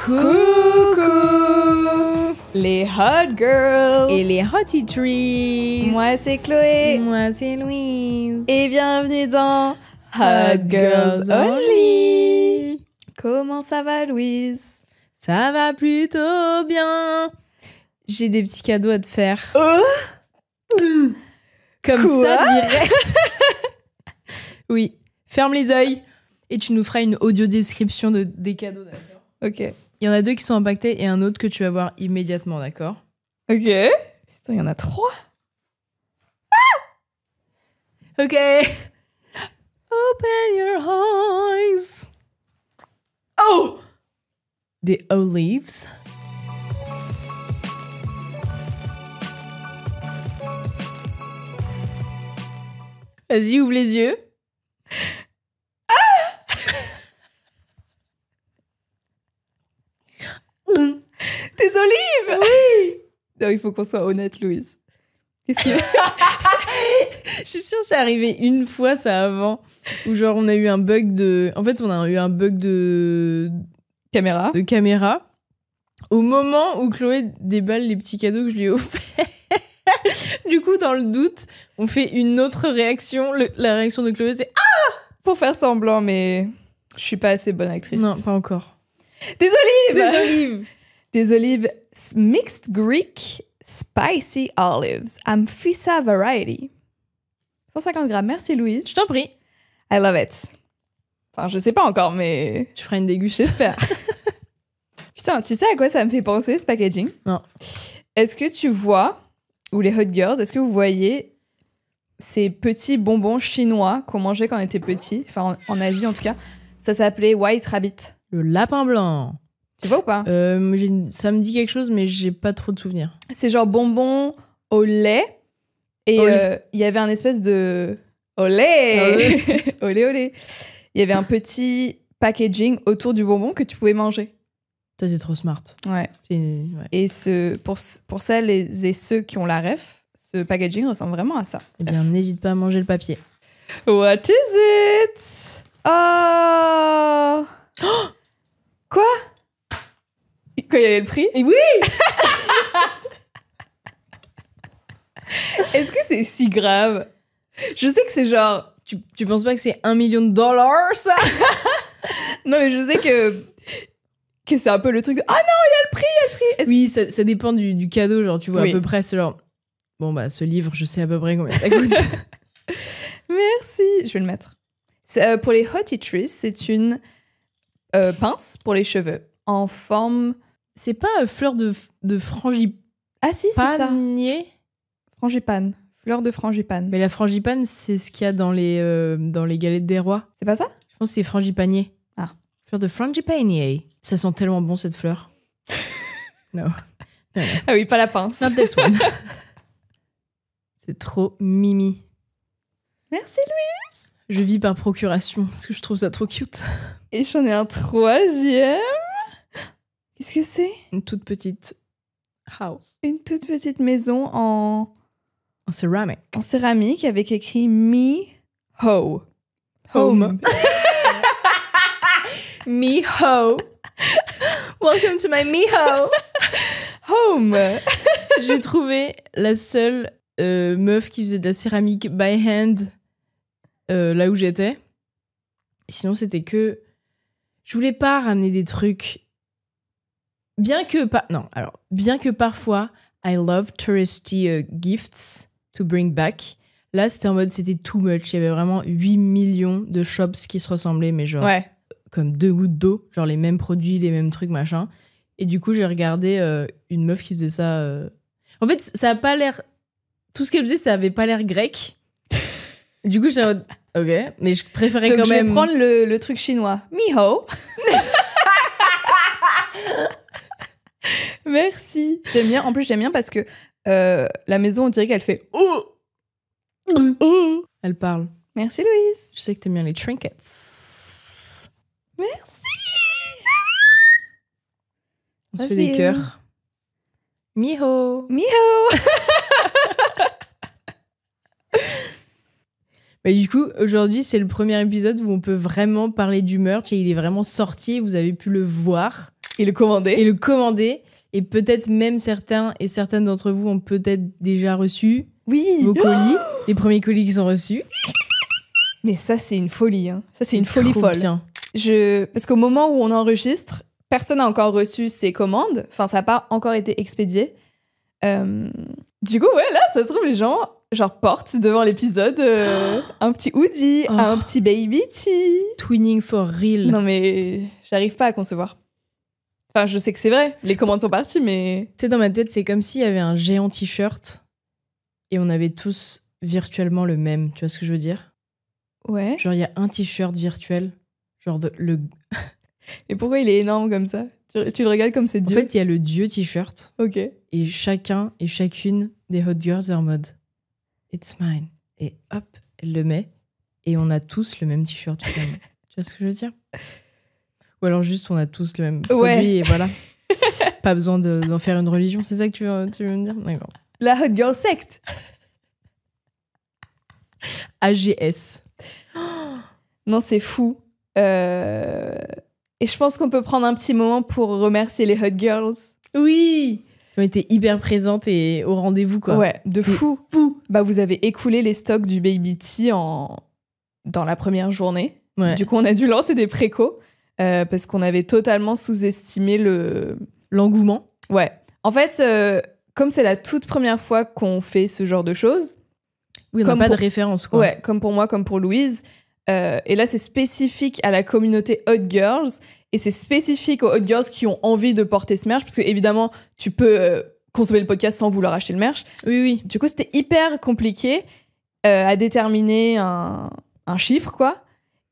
Coucou les hot girls et les hottie trees. Moi c'est Chloé. Moi c'est Louise. Et bienvenue dans Hot Girls Only. Comment ça va Louise? Ça va plutôt bien. J'ai des petits cadeaux à te faire. Comme Quoi? ça direct. Oui, ferme les yeux et tu nous feras une audio description des cadeaux, d'accord? Ok. Il y en a 2 qui sont impactés et un autre que tu vas voir immédiatement, d'accord? Ok. Putain, il y en a 3. Ok. Open your eyes. Oh! Des olives. Vas-y, ouvre les yeux. Des olives? Oui. Non, il faut qu'on soit honnête Louise. Qu'est-ce que... Je suis sûre que c'est arrivé une fois ça avant, où genre on a eu un bug de... En fait, on a eu un bug de caméra. Au moment où Chloé déballe les petits cadeaux que je lui ai offerts. Du coup, dans le doute, on fait une autre réaction. La réaction de Chloé, c'est... Pour faire semblant, mais je suis pas assez bonne actrice. Non, pas encore. Des olives! Des olives. Des olives mixed Greek spicy olives. Amphissa variety. 150 grammes. Merci Louise. Je t'en prie. I love it. Enfin, je sais pas encore, mais Tu feras une dégustation. j'espère. Putain, tu sais à quoi ça me fait penser, ce packaging? Non. Est-ce que tu vois, ou les hot girls, est-ce que vous voyez ces petits bonbons chinois qu'on mangeait quand on était petit? Enfin, en Asie en tout cas. Ça s'appelait White Rabbit. Le lapin blanc. Tu vois ou pas? Ça me dit quelque chose, mais j'ai pas trop de souvenirs. C'est genre bonbons au lait. Et Olé. il y avait un espèce de... Olé! Olé, olé. Il y avait un petit packaging autour du bonbon que tu pouvais manger. Ça, c'est trop smart. Ouais. Ouais. Et pour celles et ceux qui ont la ref, ce packaging ressemble vraiment à ça. Eh bien, n'hésite pas à manger le papier. What is it? Oh! Quoi? Quoi, il y avait le prix? Oui! Est-ce que c'est si grave? Je sais que c'est genre... Tu penses pas que c'est $1 million, ça? Non, mais je sais que c'est un peu le truc de... Ah non, il y a le prix! Oui, ça dépend du cadeau, genre, tu vois, Oui. à peu près, c'est genre... Bon, bah, ce livre, je sais à peu près combien ça coûte. Merci! Je vais le mettre. Pour les hottie trees, c'est une pince pour les cheveux en forme... C'est pas fleur de frangipane? Ah si, c'est ça. Frangipane. Fleur de frangipane. Mais la frangipane, c'est ce qu'il y a dans les galettes des rois. C'est pas ça? Je pense que c'est frangipanier. Ah. Fleur de frangipanier. Ça sent tellement bon, cette fleur. No. Ah oui, pas la pince. Not this one. C'est trop mimi. Merci Louis. Je vis par procuration, parce que je trouve ça trop cute. Et j'en ai un troisième. Qu'est-ce que c'est? Une toute petite house. Une toute petite maison en céramique avec écrit Me Ho. Home. Me ho. Welcome to my me ho. Home. J'ai trouvé la seule meuf qui faisait de la céramique by hand là où j'étais. Sinon, c'était que... Je voulais pas ramener des trucs... Bien que parfois, I love touristy gifts to bring back. Là, c'était en mode, c'était too much. Il y avait vraiment 8 millions de shops qui se ressemblaient, mais genre Ouais. comme 2 gouttes d'eau, genre les mêmes produits, les mêmes trucs, machin. Et du coup, j'ai regardé une meuf qui faisait ça. En fait, ça a pas l'air... Tout ce qu'elle faisait, ça avait pas l'air grec. Du coup, j'ai en mode, ok, mais je préférais Donc quand je même... vais prendre le truc chinois. Me Ho. Merci. J'aime bien. En plus, j'aime bien parce que la maison, on dirait qu'elle fait oh. Elle parle. Merci Louise. Je sais que t'aimes bien les trinkets. Merci. On se fait des cœurs. Miho. Miho. Bah, du coup, aujourd'hui, c'est le premier épisode où on peut vraiment parler du merch et il est vraiment sorti, vous avez pu le voir. Et le commander. et le commander. Et peut-être même certains et certaines d'entre vous ont peut-être déjà reçu Oui. vos colis, les premiers colis qui sont reçus. Mais ça, c'est une folie. Hein. Ça, c'est une folie trop folle. bien. Parce qu'au moment où on enregistre, personne n'a encore reçu ses commandes. Enfin, ça n'a pas encore été expédié. Du coup, ouais, là, ça se trouve, les gens genre portent devant l'épisode un petit hoodie, un petit baby tee. Twinning for real. Non, mais j'arrive pas à concevoir. Enfin, je sais que c'est vrai, les commandes sont parties, mais... Tu sais, dans ma tête, c'est comme s'il y avait un géant t-shirt et on avait tous virtuellement le même. Tu vois ce que je veux dire? Ouais. Genre, il y a un t-shirt virtuel. Genre, le... Et pourquoi il est énorme comme ça? Tu le regardes comme c'est En Dieu? fait, il y a le dieu t-shirt. Ok. Et chacun et chacune des hot girls est en mode It's mine. Et hop, elle le met. Et on a tous le même t-shirt finalement. Tu vois ce que je veux dire? Ou alors juste on a tous le même produit Ouais. et voilà. Pas besoin d'en faire une religion, c'est ça que tu veux me dire? D'accord. La Hot Girl Sect. AGS. Non, c'est fou. Et je pense qu'on peut prendre un petit moment pour remercier les Hot Girls. Oui! Qui ont été hyper présentes et au rendez-vous, quoi. Ouais, de C'est fou. Bah, vous avez écoulé les stocks du Baby Tea dans la première journée. Ouais. Du coup, on a dû lancer des précos parce qu'on avait totalement sous-estimé L'engouement. Ouais. En fait, comme c'est la toute première fois qu'on fait ce genre de choses... Oui, on n'a Comme pas pour- de référence, quoi. Ouais, comme pour moi, comme pour Louise. Et là, c'est spécifique à la communauté Hot Girls. Et c'est spécifique aux Hot Girls qui ont envie de porter ce merch. Parce que, évidemment, tu peux consommer le podcast sans vouloir acheter le merch. Oui, oui. Du coup, c'était hyper compliqué à déterminer un chiffre, quoi.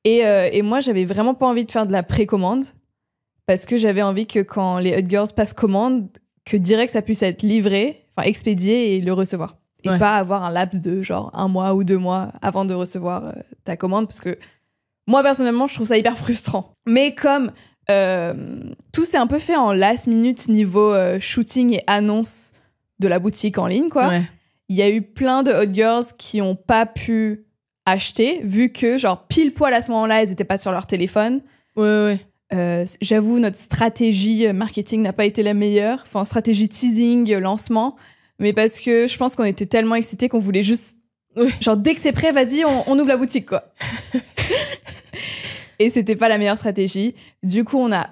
Et moi, j'avais vraiment pas envie de faire de la précommande. Parce que j'avais envie que quand les Hot Girls passent commande, que direct, ça puisse être livré, enfin expédié et le recevoir. Et Ouais. pas avoir un laps de genre 1 mois ou 2 mois avant de recevoir ta commande. Parce que moi, personnellement, je trouve ça hyper frustrant. Mais comme tout s'est un peu fait en last minute niveau shooting et annonce de la boutique en ligne, quoi. Ouais. Il y a eu plein de Hot Girls qui ont pas pu acheter, vu que, genre, pile poil à ce moment-là, elles étaient pas sur leur téléphone. Ouais. J'avoue, notre stratégie marketing n'a pas été la meilleure. Enfin, stratégie teasing, lancement. Mais parce que je pense qu'on était tellement excités qu'on voulait juste... Ouais. Genre, dès que c'est prêt, vas-y, on ouvre la boutique, quoi. Et c'était pas la meilleure stratégie. Du coup, on a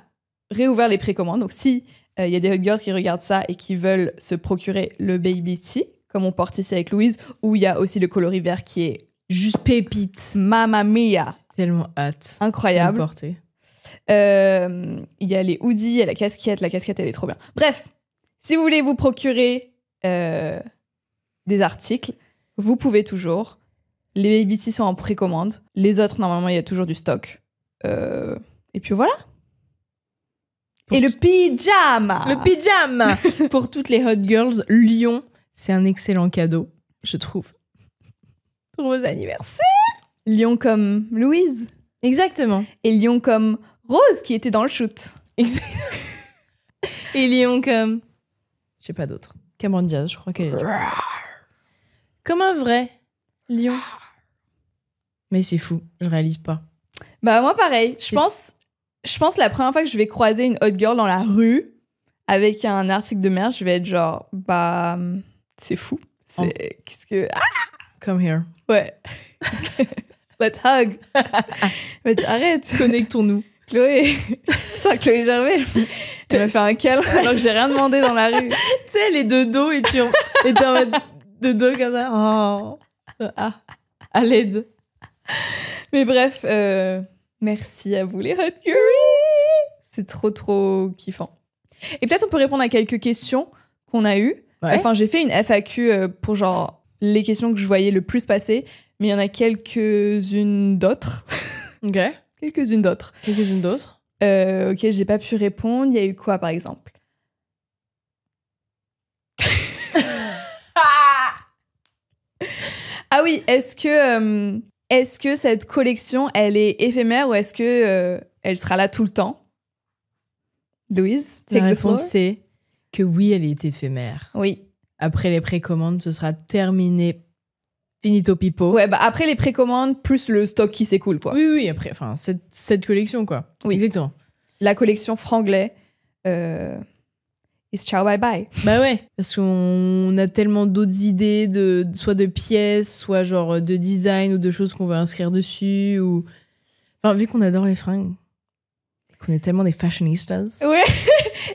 réouvert les précommandes. Donc, si il y a des Hot Girls qui regardent ça et qui veulent se procurer le Baby Tea, comme on porte ici avec Louise, où il y a aussi le coloris vert qui est Juste pépite. Mamma Mia, Tellement hâte. incroyable. De le porter. Il y a les hoodies, il y a la casquette elle est trop bien. Bref, si vous voulez vous procurer des articles, vous pouvez toujours. Les Baby Tea sont en précommande. Les autres, normalement, il y a toujours du stock. Et puis voilà. Et le pyjama. Le pyjama. Pour toutes les hot girls, Lyon, c'est un excellent cadeau, je trouve. Pour vos anniversaires. Lion comme Louise. Exactement. Et Lion comme Rose, qui était dans le shoot. Exactement. Et Lyon comme... Je sais pas d'autre. Cameron Diaz, je crois qu'elle est... Comme un vrai lion. Mais c'est fou, je réalise pas. Bah moi pareil, je pense la première fois que je vais croiser une hot girl dans la rue avec un article de merde, je vais être genre bah c'est fou. Qu'est-ce que Come here. ouais. Let's hug. Mais arrête. Connectons-nous. Chloé. Putain, Chloé Gervais. Tu m'as fait un câlin alors que j'ai rien demandé dans la rue. Tu sais, elle est de dos et t'es en mode de dos comme ça. Oh. Ah. À l'aide. Mais bref, merci à vous les hot girls. C'est trop kiffant. Et peut-être on peut répondre à quelques questions qu'on a eues. Ouais. Enfin, j'ai fait une FAQ pour genre les questions que je voyais le plus passer, mais il y en a quelques-unes d'autres. Ok. Quelques-unes d'autres. Quelques-unes d'autres. Ok, j'ai pas pu répondre. Il y a eu quoi, par exemple? Ah oui, est-ce que cette collection, elle est éphémère ou est-ce que elle sera là tout le temps? Louise, La take the floor. réponse, c'est que oui, elle est éphémère. Oui. Après les précommandes, ce sera terminé. Finito pipo. Ouais, bah après les précommandes, plus le stock qui s'écoule, quoi. Oui, après, enfin, cette collection, quoi. Oui. Exactement. La collection franglais, it's ciao bye bye. Bah ouais, parce qu'on a tellement d'autres idées, soit de pièces, soit genre de design ou de choses qu'on veut inscrire dessus. Ou... Enfin, vu qu'on adore les fringues, qu'on est tellement des fashionistas. Ouais.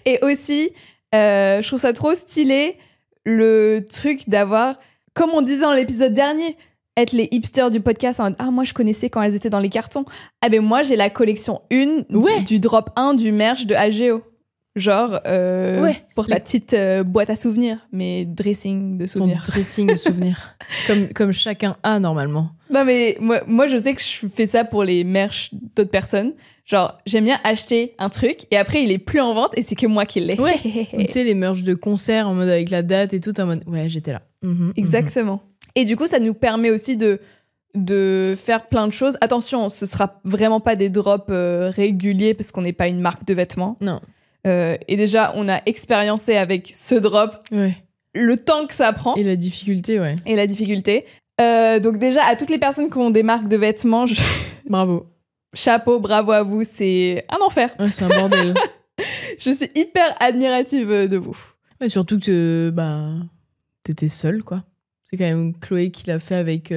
Et aussi, je trouve ça trop stylé, le truc d'avoir, comme on disait dans l'épisode dernier, être les hipsters du podcast en mode, ah, moi je connaissais quand elles étaient dans les cartons. Ah ben moi j'ai la collection 1 du drop 1 du merch de AGO. Genre, pour ta petite boîte à souvenirs, mais dressing de souvenirs. Ton dressing de souvenirs. comme chacun a normalement. Non, mais moi, je sais que je fais ça pour les merch d'autres personnes. Genre, j'aime bien acheter un truc et après, il est plus en vente et c'est que moi qui l'ai. Ouais. Tu sais, les merch de concert en mode avec la date et tout, en mode, ouais, j'étais là. Exactement. Et du coup, ça nous permet aussi de faire plein de choses. Attention, ce sera vraiment pas des drops réguliers parce qu'on n'est pas une marque de vêtements. Non. Et déjà, on a expériencé avec ce drop le temps que ça prend. Et la difficulté, ouais. Et la difficulté. Donc déjà, à toutes les personnes qui ont des marques de vêtements, bravo. Chapeau, bravo à vous, c'est un enfer. Ouais, c'est un bordel. Je suis hyper admirative de vous. Ouais, surtout que t'étais seule, quoi. C'est quand même Chloé qui l'a fait avec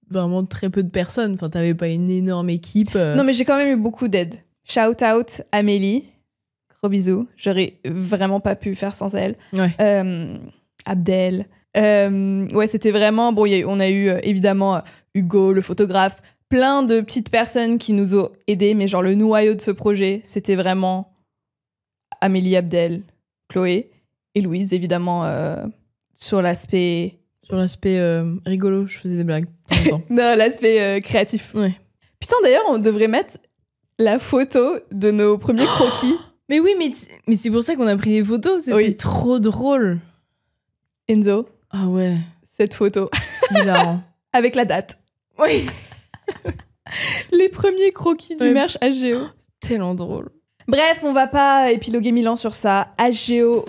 vraiment très peu de personnes. Enfin, t'avais pas une énorme équipe. Non, mais j'ai quand même eu beaucoup d'aide. Shout out Amélie. Gros bisous. J'aurais vraiment pas pu faire sans elle. Ouais. Abdel. Ouais, c'était vraiment... Bon, on a eu évidemment Hugo, le photographe, plein de petites personnes qui nous ont aidés, mais genre le noyau de ce projet, c'était vraiment Amélie, Abdel, Chloé et Louise, évidemment, sur l'aspect... Sur l'aspect rigolo, je faisais des blagues. Non, l'aspect créatif. Ouais. Putain, d'ailleurs, on devrait mettre la photo de nos premiers croquis. Mais oui, mais c'est pour ça qu'on a pris des photos. C'était trop drôle. Enzo. Ah ouais. Cette photo. Hilarant. Avec la date. Oui. Les premiers croquis du merch AGO. C'est tellement drôle. Bref, on va pas épiloguer 1000 ans sur ça. agoshop.com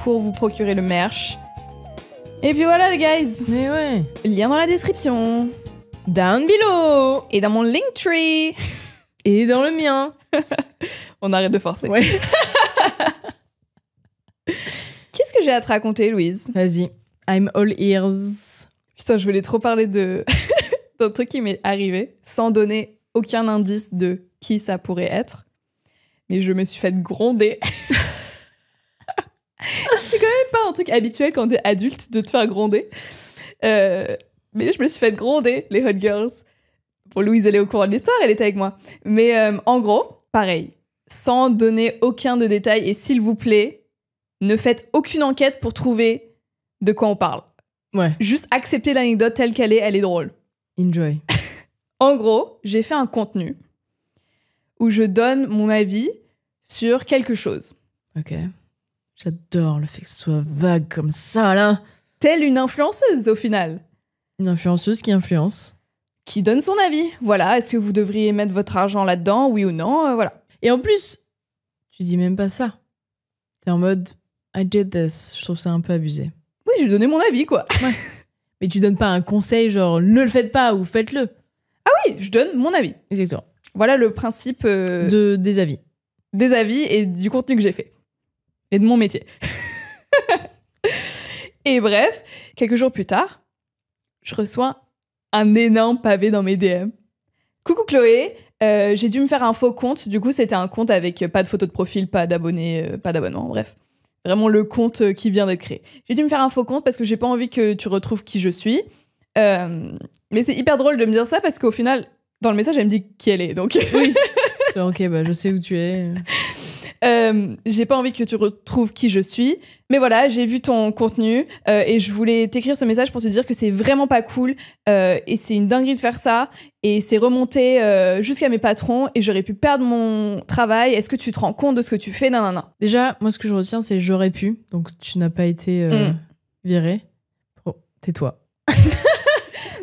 pour vous procurer le merch. Et puis voilà les guys. Mais ouais. Lien dans la description. Down below. Et dans mon Linktree. Et dans le mien. On arrête de forcer. Ouais. Qu'est-ce que j'ai à te raconter, Louise? Vas-y. I'm all ears. Putain, je voulais trop parler d'un truc qui m'est arrivé, sans donner aucun indice de qui ça pourrait être. Mais je me suis faite gronder. C'est quand même pas un truc habituel quand t'es adulte de te faire gronder. Mais je me suis faite gronder, les hot girls. Bon, Louise, elle est au courant de l'histoire, elle était avec moi. Mais en gros, pareil, sans donner aucun de détails, et s'il vous plaît, ne faites aucune enquête pour trouver de quoi on parle. Ouais. Juste acceptez l'anecdote telle qu'elle est, elle est drôle. Enjoy. En gros, j'ai fait un contenu où je donne mon avis sur quelque chose. Ok. J'adore le fait que ce soit vague comme ça, là. Telle une influenceuse, au final. Une influenceuse qui influence. Qui donne son avis. Voilà, est-ce que vous devriez mettre votre argent là-dedans, oui ou non, voilà. Et en plus, tu dis même pas ça. T'es en mode, I did this. Je trouve ça un peu abusé. Oui, j'ai donné mon avis, quoi. Ouais. Mais tu donnes pas un conseil genre, ne le faites pas ou faites-le. Ah oui, je donne mon avis. Exactement. Voilà le principe des avis. Des avis et du contenu que j'ai fait. Et de mon métier. Et bref, quelques jours plus tard, je reçois un énorme pavé dans mes DM. Coucou Chloé, j'ai dû me faire un faux compte. Du coup, c'était un compte avec pas de photo de profil, pas d'abonnés, pas d'abonnement, bref. Vraiment le compte qui vient d'être créé. J'ai dû me faire un faux compte parce que j'ai pas envie que tu retrouves qui je suis. Mais c'est hyper drôle de me dire ça parce qu'au final, dans le message, elle me dit qui elle est. Donc oui. Ok, bah je sais où tu es. J'ai pas envie que tu retrouves qui je suis. Mais voilà, j'ai vu ton contenu et je voulais t'écrire ce message pour te dire que c'est vraiment pas cool et c'est une dinguerie de faire ça et c'est remonté jusqu'à mes patrons et j'aurais pu perdre mon travail. Est-ce que tu te rends compte de ce que tu fais? Non. Déjà, moi ce que je retiens c'est j'aurais pu, donc tu n'as pas été viré. Oh, tais-toi.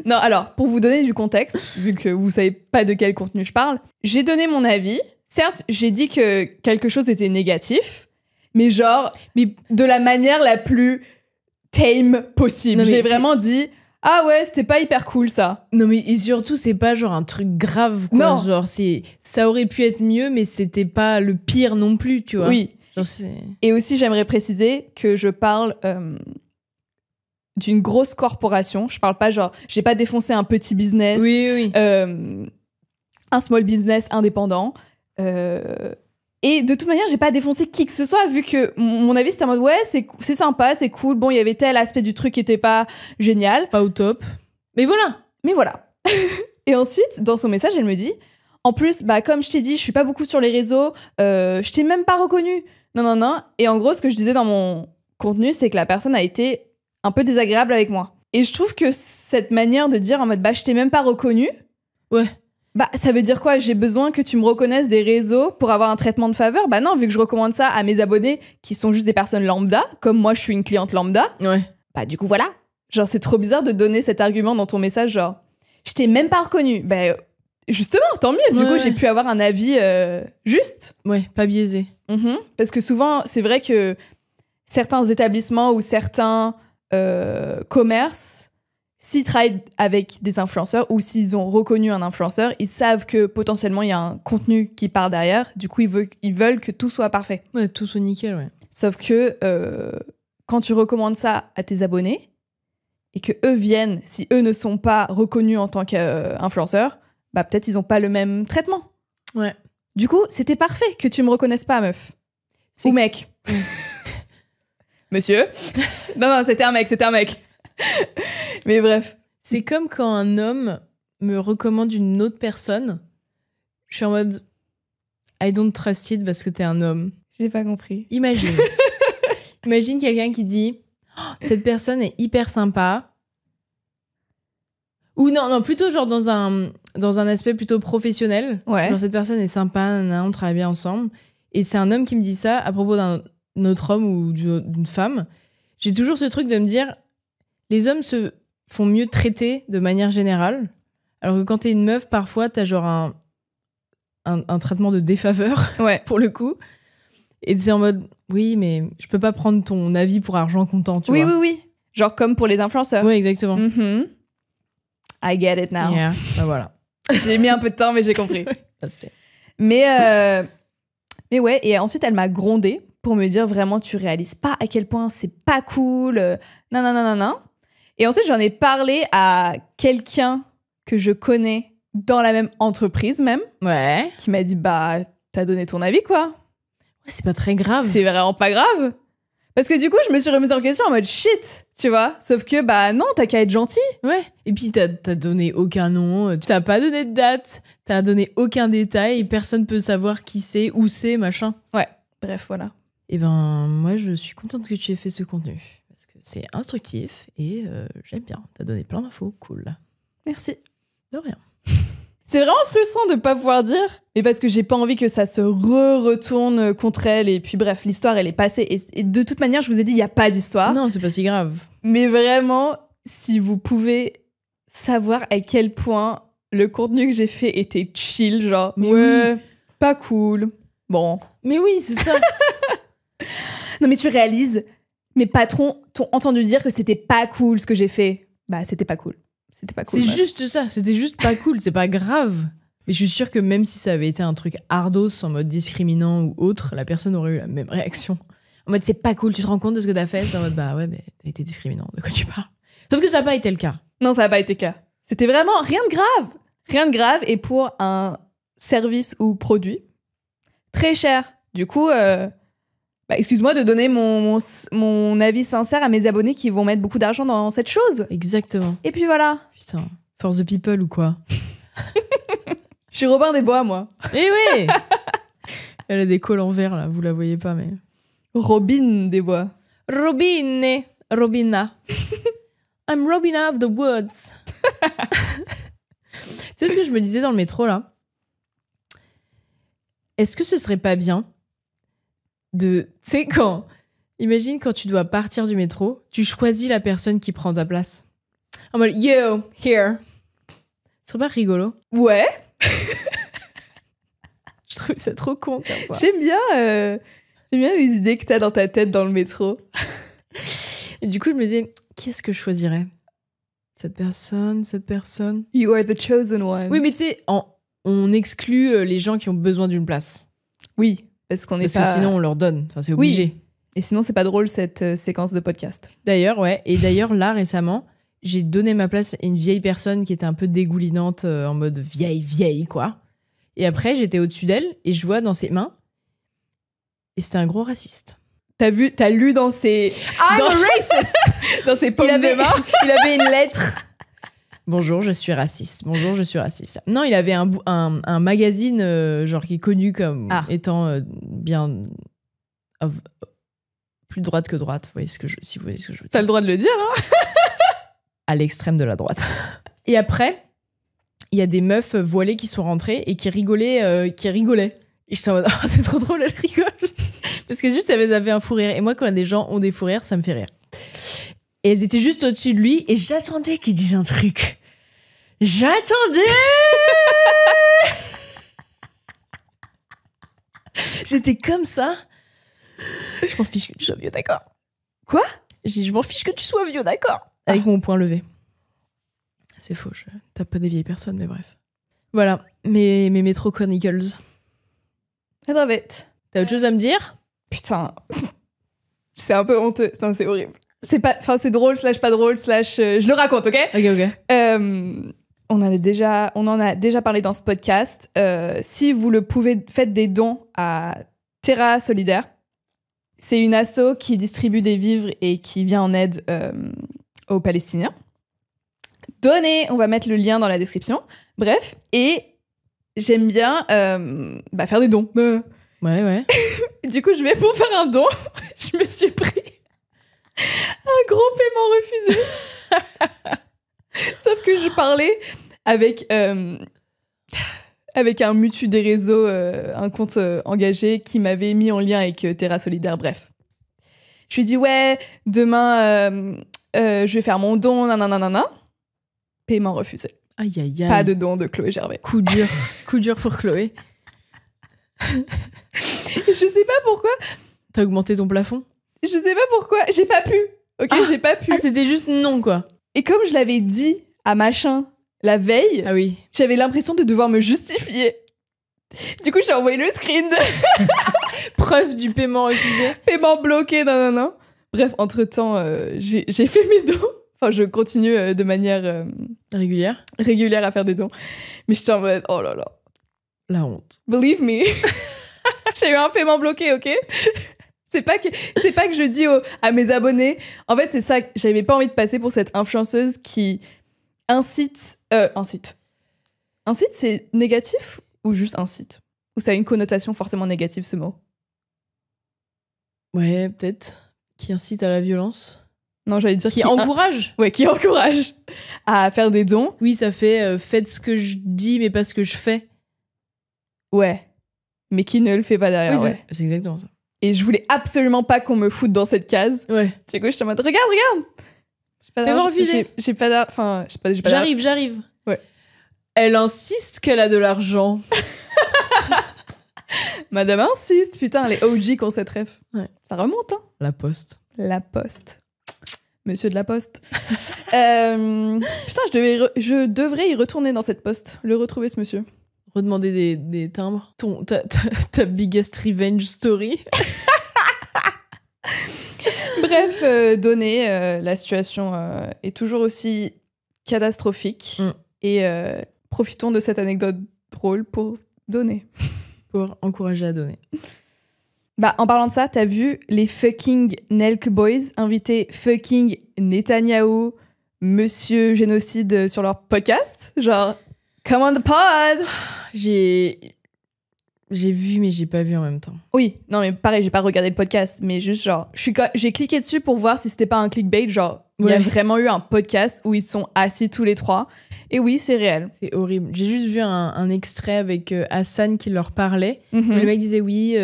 Non, alors, pour vous donner du contexte, vu que vous savez pas de quel contenu je parle, j'ai donné mon avis. Certes, j'ai dit que quelque chose était négatif, mais genre, de la manière la plus tame possible. J'ai vraiment dit, ah ouais, c'était pas hyper cool ça. Non, mais et surtout, c'est pas genre un truc grave, quoi. Non. Genre, ça aurait pu être mieux, mais c'était pas le pire non plus, tu vois. Oui. Genre, c'est... Et aussi, j'aimerais préciser que je parle d'une grosse corporation. Je parle pas genre, j'ai pas défoncé un petit business, Oui. un small business indépendant. Et de toute manière, j'ai pas défoncé qui que ce soit, vu que mon avis, c'était en mode, ouais, c'est sympa, c'est cool. Bon, il y avait tel aspect du truc qui était pas génial. Pas au top. Mais voilà. Mais voilà. Et ensuite, dans son message, elle me dit, en plus, bah, comme je t'ai dit, je suis pas beaucoup sur les réseaux, je t'ai même pas reconnu. Non. Et en gros, ce que je disais dans mon contenu, c'est que la personne a été un peu désagréable avec moi. Et je trouve que cette manière de dire en mode, bah, je t'ai même pas reconnu. Ouais. Bah, ça veut dire quoi? J'ai besoin que tu me reconnaisses des réseaux pour avoir un traitement de faveur? Bah non, vu que je recommande ça à mes abonnés qui sont juste des personnes lambda, comme moi je suis une cliente lambda. Ouais. Bah du coup voilà. Genre c'est trop bizarre de donner cet argument dans ton message genre je t'ai même pas reconnu. Bah justement, tant mieux. Du coup, j'ai pu avoir un avis juste. Ouais, pas biaisé. Parce que souvent, c'est vrai que certains établissements ou certains commerces, s'ils travaillent avec des influenceurs ou s'ils ont reconnu un influenceur, ils savent que potentiellement il y a un contenu qui part derrière. Du coup, ils veulent que tout soit parfait. Ouais, tout soit nickel, ouais. Sauf que quand tu recommandes ça à tes abonnés et que eux viennent, si eux ne sont pas reconnus en tant qu'influenceurs, bah peut-être ils ont pas le même traitement. Ouais. Du coup, c'était parfait que tu me reconnaisses pas, meuf. Ou mec. Monsieur. Non, c'était un mec. Mais bref. C'est comme quand un homme me recommande une autre personne. Je suis en mode I don't trust it parce que t'es un homme. J'ai pas compris. Imagine. Imagine quelqu'un qui dit cette personne est hyper sympa. Ou non, plutôt genre dans un aspect plutôt professionnel. Ouais. Genre cette personne est sympa, on travaille bien ensemble. Et c'est un homme qui me dit ça à propos d'un autre homme ou d'une femme. J'ai toujours ce truc de me dire les hommes se font mieux traiter de manière générale. Alors que quand t'es une meuf, parfois t'as genre un traitement de défaveur, pour le coup. Et c'est en mode, oui, mais je peux pas prendre ton avis pour argent comptant, tu vois. Oui. Genre comme pour les influenceurs. Oui, exactement. I get it now. Yeah. Bah voilà. J'ai mis un peu de temps, mais j'ai compris. Mais ouais, et ensuite elle m'a grondée pour me dire vraiment, tu réalises pas à quel point c'est pas cool. Non. Et ensuite, j'en ai parlé à quelqu'un que je connais dans la même entreprise même. Ouais. Qui m'a dit, bah, t'as donné ton avis, quoi. Ouais, c'est pas très grave. C'est vraiment pas grave. Parce que du coup, je me suis remise en question en mode shit, tu vois. Sauf que, bah non, t'as qu'à être gentil. Ouais. Et puis, t'as donné aucun nom, t'as pas donné de date, t'as donné aucun détail, et personne peut savoir qui c'est, où c'est, machin. Ouais. Bref, voilà. Et ben, moi, je suis contente que tu aies fait ce contenu. Parce que c'est instructif et j'aime bien. T'as donné plein d'infos, cool. Merci. De rien. C'est vraiment frustrant de pas pouvoir dire, mais parce que j'ai pas envie que ça se retourne contre elle. Et puis bref, l'histoire, elle est passée. Et de toute manière, je vous ai dit, il y a pas d'histoire. Non, c'est pas si grave. Mais vraiment, si vous pouvez savoir à quel point le contenu que j'ai fait était chill, genre, mais ouais, oui. Pas cool. Bon. Mais oui, c'est ça. Non, mais tu réalises, mes patrons t'ont entendu dire que c'était pas cool ce que j'ai fait. Bah, c'était pas cool. C'était pas cool. C'est juste ça, c'était juste pas cool, c'est pas grave. Mais je suis sûre que même si ça avait été un truc ardos en mode discriminant ou autre, la personne aurait eu la même réaction. En mode c'est pas cool, tu te rends compte de ce que t'as fait? C'est en mode bah ouais, mais t'as été discriminant, de quoi tu parles? Sauf que ça n'a pas été le cas. Non, ça n'a pas été le cas. C'était vraiment rien de grave. Rien de grave et pour un service ou produit très cher. Du coup, excuse-moi de donner mon avis sincère à mes abonnés qui vont mettre beaucoup d'argent dans cette chose. Exactement. Et puis voilà. Putain, force the people ou quoi? Je suis Robin des Bois, moi. Eh oui. Elle a des cols en verre, là, vous la voyez pas, mais... Robin des Bois. Robina. I'm Robina of the Woods. Tu sais ce que je me disais dans le métro, là? Est-ce que ce serait pas bien de... Tu sais, imagine quand tu dois partir du métro, tu choisis la personne qui prend ta place. En mode, yo, here. Ce serait pas rigolo? Ouais. Je trouve ça trop con, comme ça. J'aime bien les idées que t'as dans ta tête dans le métro. Et du coup, je me disais, qui est-ce que je choisirais? cette personne. You are the chosen one. Oui, mais tu sais, on exclut les gens qui ont besoin d'une place. Oui, parce qu'on est Parce pas... que sinon, on leur donne. Enfin, c'est obligé. Oui. Et sinon, c'est pas drôle, cette séquence de podcast. D'ailleurs, ouais. Et d'ailleurs, là, récemment, j'ai donné ma place à une vieille personne qui était un peu dégoulinante, en mode vieille, quoi. Et après, j'étais au-dessus d'elle et je vois dans ses mains. Et c'était un gros raciste. T'as lu dans ses... I'm a racist. Dans ses paumes de main. Il avait une lettre. Bonjour, je suis raciste. Bonjour, je suis raciste. Non, il avait un magazine genre qui est connu comme étant bien plus de droite que droite. Vous voyez si vous voyez ce que je veux dire. T'as le droit de le dire, hein. À l'extrême de la droite. Et après, il y a des meufs voilées qui sont rentrées et qui rigolaient. Et j'étais en mode, oh, c'est trop drôle, elles rigolent. Parce que juste, elles avaient un fou rire. Et moi, quand des gens ont des fous rires, ça me fait rire. Et elles étaient juste au-dessus de lui et j'attendais qu'il dise un truc. J'attendais. J'étais comme ça. Je m'en fiche que tu sois vieux, d'accord. Quoi? J'ai dit, je m'en fiche que tu sois vieux, d'accord. Avec mon poing levé. C'est faux, je tape pas des vieilles personnes, mais bref. Voilà, mes Metro Chronicles. I love it. T'as autre chose à me dire? Putain. C'est un peu honteux. Putain, c'est horrible. C'est pas... Enfin, c'est drôle, / pas drôle, / je le raconte, ok? Ok. On en a déjà parlé dans ce podcast. Si vous le pouvez, faites des dons à Terra Solidaire. C'est une asso qui distribue des vivres et qui vient en aide aux Palestiniens. Donnez, on va mettre le lien dans la description. Bref, et j'aime bien faire des dons. Ouais. Du coup, pour faire un don, je me suis pris un gros paiement refusé. Sauf que je parlais avec un mutu des réseaux, un compte engagé qui m'avait mis en lien avec Terra Solidaire. Bref. Je lui ai dit, ouais, demain, je vais faire mon don, nanana. Paiement refusé. Aïe. Pas de don de Chloé Gervais. Coup dur pour Chloé. Je sais pas pourquoi. T'as augmenté ton plafond? Je sais pas pourquoi. J'ai pas pu. Ok, j'ai pas pu. Ah, c'était juste non, quoi. Et comme je l'avais dit à machin la veille, ah oui, j'avais l'impression de devoir me justifier. Du coup, j'ai envoyé le screen de preuve du paiement refusé. Paiement bloqué, non. Bref, entre-temps, j'ai fait mes dons. Enfin, je continue de manière régulière à faire des dons. Mais j'étais en mode, oh là là. La honte. Believe me. J'ai eu un paiement bloqué, ok? C'est pas que je dis à mes abonnés. En fait, c'est ça. J'avais pas envie de passer pour cette influenceuse qui incite. Incite, c'est négatif ou juste incite? Ou ça a une connotation forcément négative, ce mot? Ouais, peut-être. Qui incite à la violence. Non, j'allais dire qui encourage. Ouais, qui encourage à faire des dons. Oui, ça fait faites ce que je dis, mais pas ce que je fais. Ouais. Mais qui ne le fait pas derrière. Oui, ouais. C'est exactement ça. Et je voulais absolument pas qu'on me foute dans cette case. Ouais. Du coup, je suis en mode, regarde. J'ai pas d'argent. Enfin, J'arrive. Ouais. Elle insiste qu'elle a de l'argent. Madame insiste. Putain, les OG qu'on cette ref. Ouais. Ça remonte, hein. La Poste. Monsieur de la Poste. Putain, je devrais y retourner dans cette poste. Le retrouver, ce monsieur. Redemander des timbres. Ta biggest revenge story. Bref, donner, la situation est toujours aussi catastrophique. Et profitons de cette anecdote drôle pour donner. Pour encourager à donner. Bah, en parlant de ça, t'as vu les fucking Nelk Boys inviter fucking Netanyahou, Monsieur Génocide sur leur podcast? Genre, come on the pod! J'ai vu, mais j'ai pas vu en même temps. Oui, non, mais pareil, j'ai pas regardé le podcast, mais juste genre, j'ai cliqué dessus pour voir si c'était pas un clickbait, genre, il y a vraiment eu un podcast où ils sont assis tous les trois. Et oui, c'est réel. C'est horrible. J'ai juste vu un extrait avec Hassan qui leur parlait. Mm-hmm. Le mec disait oui,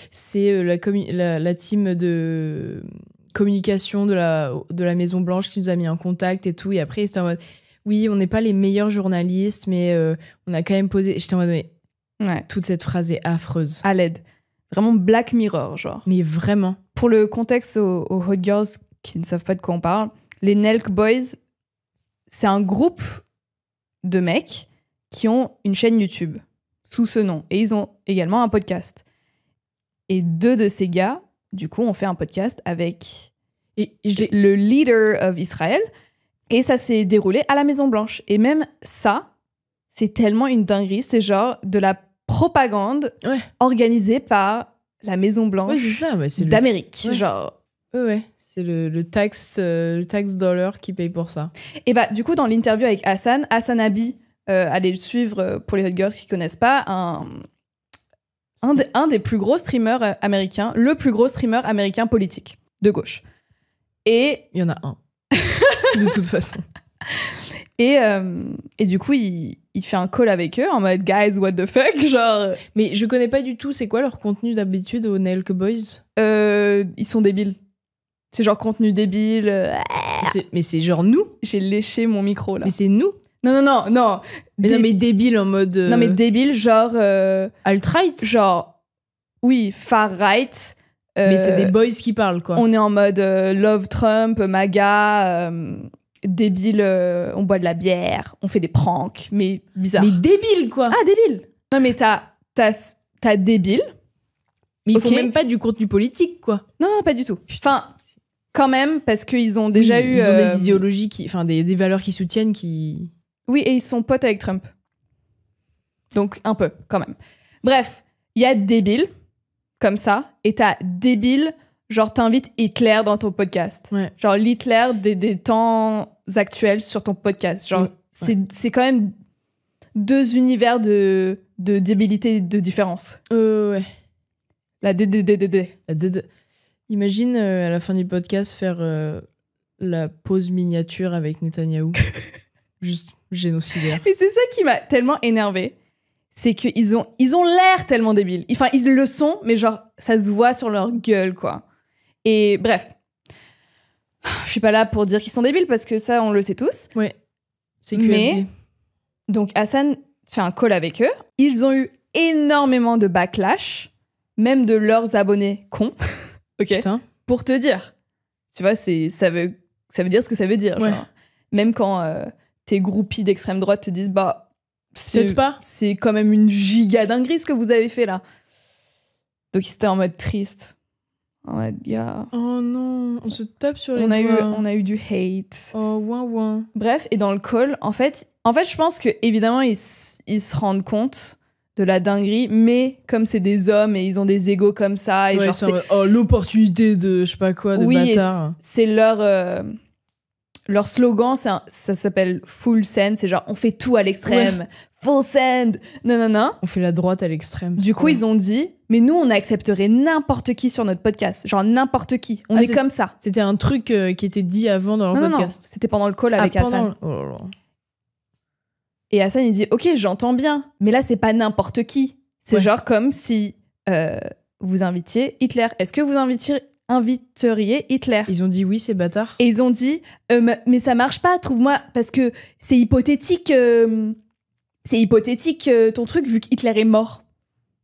c'est la team de communication de la Maison Blanche qui nous a mis en contact et tout. Et après, c'était en mode oui, on n'est pas les meilleurs journalistes, mais on a quand même posé. J'étais en mode mais toute cette phrase est affreuse. À l'aide. Vraiment Black Mirror, genre. Mais vraiment. Pour le contexte aux Hot Girls qui ne savent pas de quoi on parle, les Nelk Boys, c'est un groupe de mecs qui ont une chaîne YouTube sous ce nom. Et ils ont également un podcast. Et 2 de ces gars, du coup, ont fait un podcast avec le leader of Israël. Et ça s'est déroulé à la Maison-Blanche. Et même ça, c'est tellement une dinguerie. C'est genre de la propagande organisée par la Maison-Blanche d'Amérique. Ouais. Genre... Ouais. C'est le tax dollar qui paye pour ça. Et bah, du coup, dans l'interview avec Hassan Abi, allez le suivre pour les hot girls qui connaissent pas, un des plus gros streamers américains, le plus gros streamer américain politique de gauche. Et il y en a un, de toute façon. Et du coup, il fait un call avec eux en mode guys, what the fuck, genre. Mais je connais pas du tout. C'est quoi leur contenu d'habitude aux Nail Cowboys ? Ils sont débiles. C'est genre contenu débile. Mais c'est genre nous. J'ai léché mon micro là. Mais c'est nous. Non. Non, mais débile en mode. Non, mais débile, genre. Alt-right. Genre. Oui, far-right. Mais c'est des boys qui parlent, quoi. On est en mode Love Trump, MAGA, débile, on boit de la bière, on fait des pranks, mais bizarre. Mais débile, quoi. Ah, débile. Non, mais t'as débile. Mais ils font même pas du contenu politique, quoi. Non, pas du tout. Enfin, quand même, parce qu'ils ont déjà eu... Ils ont des idéologies, enfin des valeurs qui soutiennent, qui... Oui, et ils sont potes avec Trump. Donc, un peu, quand même. Bref, il y a débile, comme ça, et t'as débile, genre t'invites Hitler dans ton podcast. Ouais. Genre l'Hitler des temps actuels sur ton podcast. Genre, c'est quand même 2 univers de débilité et de différence. Ouais. La DDDDD. Imagine à la fin du podcast faire la pause miniature avec Netanyahou. Juste génocidaire. Et c'est ça qui m'a tellement énervée. C'est qu'ils ont l'air tellement débiles. Enfin, ils le sont, mais genre, ça se voit sur leur gueule, quoi. Et bref. Je suis pas là pour dire qu'ils sont débiles, parce que ça, on le sait tous. Ouais. C'est QFD. Mais, donc, Hassan fait un call avec eux. Ils ont eu énormément de backlash, même de leurs abonnés cons. Ok. Putain. Pour te dire. Tu vois, ça veut dire ce que ça veut dire. Ouais. Genre. Même quand tes groupies d'extrême droite te disent, bah, peut-être pas. C'est quand même une giga dinguerie ce que vous avez fait là. Donc ils étaient en mode triste. En mode, yeah. Oh non, on se tape sur les doigts. On a eu du hate. Oh, ouin. Bref, et dans le call, en fait je pense que évidemment ils se rendent compte de la dinguerie, mais comme c'est des hommes et ils ont des égos comme ça, et ouais, genre c'est l'opportunité de je sais pas quoi, de bâtard. C'est leur slogan, ça s'appelle Full Send, c'est genre on fait tout à l'extrême. Ouais. Full Send. Non. On fait la droite à l'extrême. Du coup, ils ont dit, mais nous, on accepterait n'importe qui sur notre podcast. Genre n'importe qui. On est comme ça. C'était un truc qui était dit avant dans leur podcast. Non. C'était pendant le call avec Hassan. Oh là là. Et Hassan, il dit, ok, j'entends bien, mais là, c'est pas n'importe qui. C'est genre comme si vous invitiez Hitler. Est-ce que vous inviteriez Hitler? Ils ont dit oui, c'est bâtard. Et ils ont dit, mais ça marche pas, trouve-moi, parce que c'est hypothétique... ton truc, vu qu'Hitler est mort.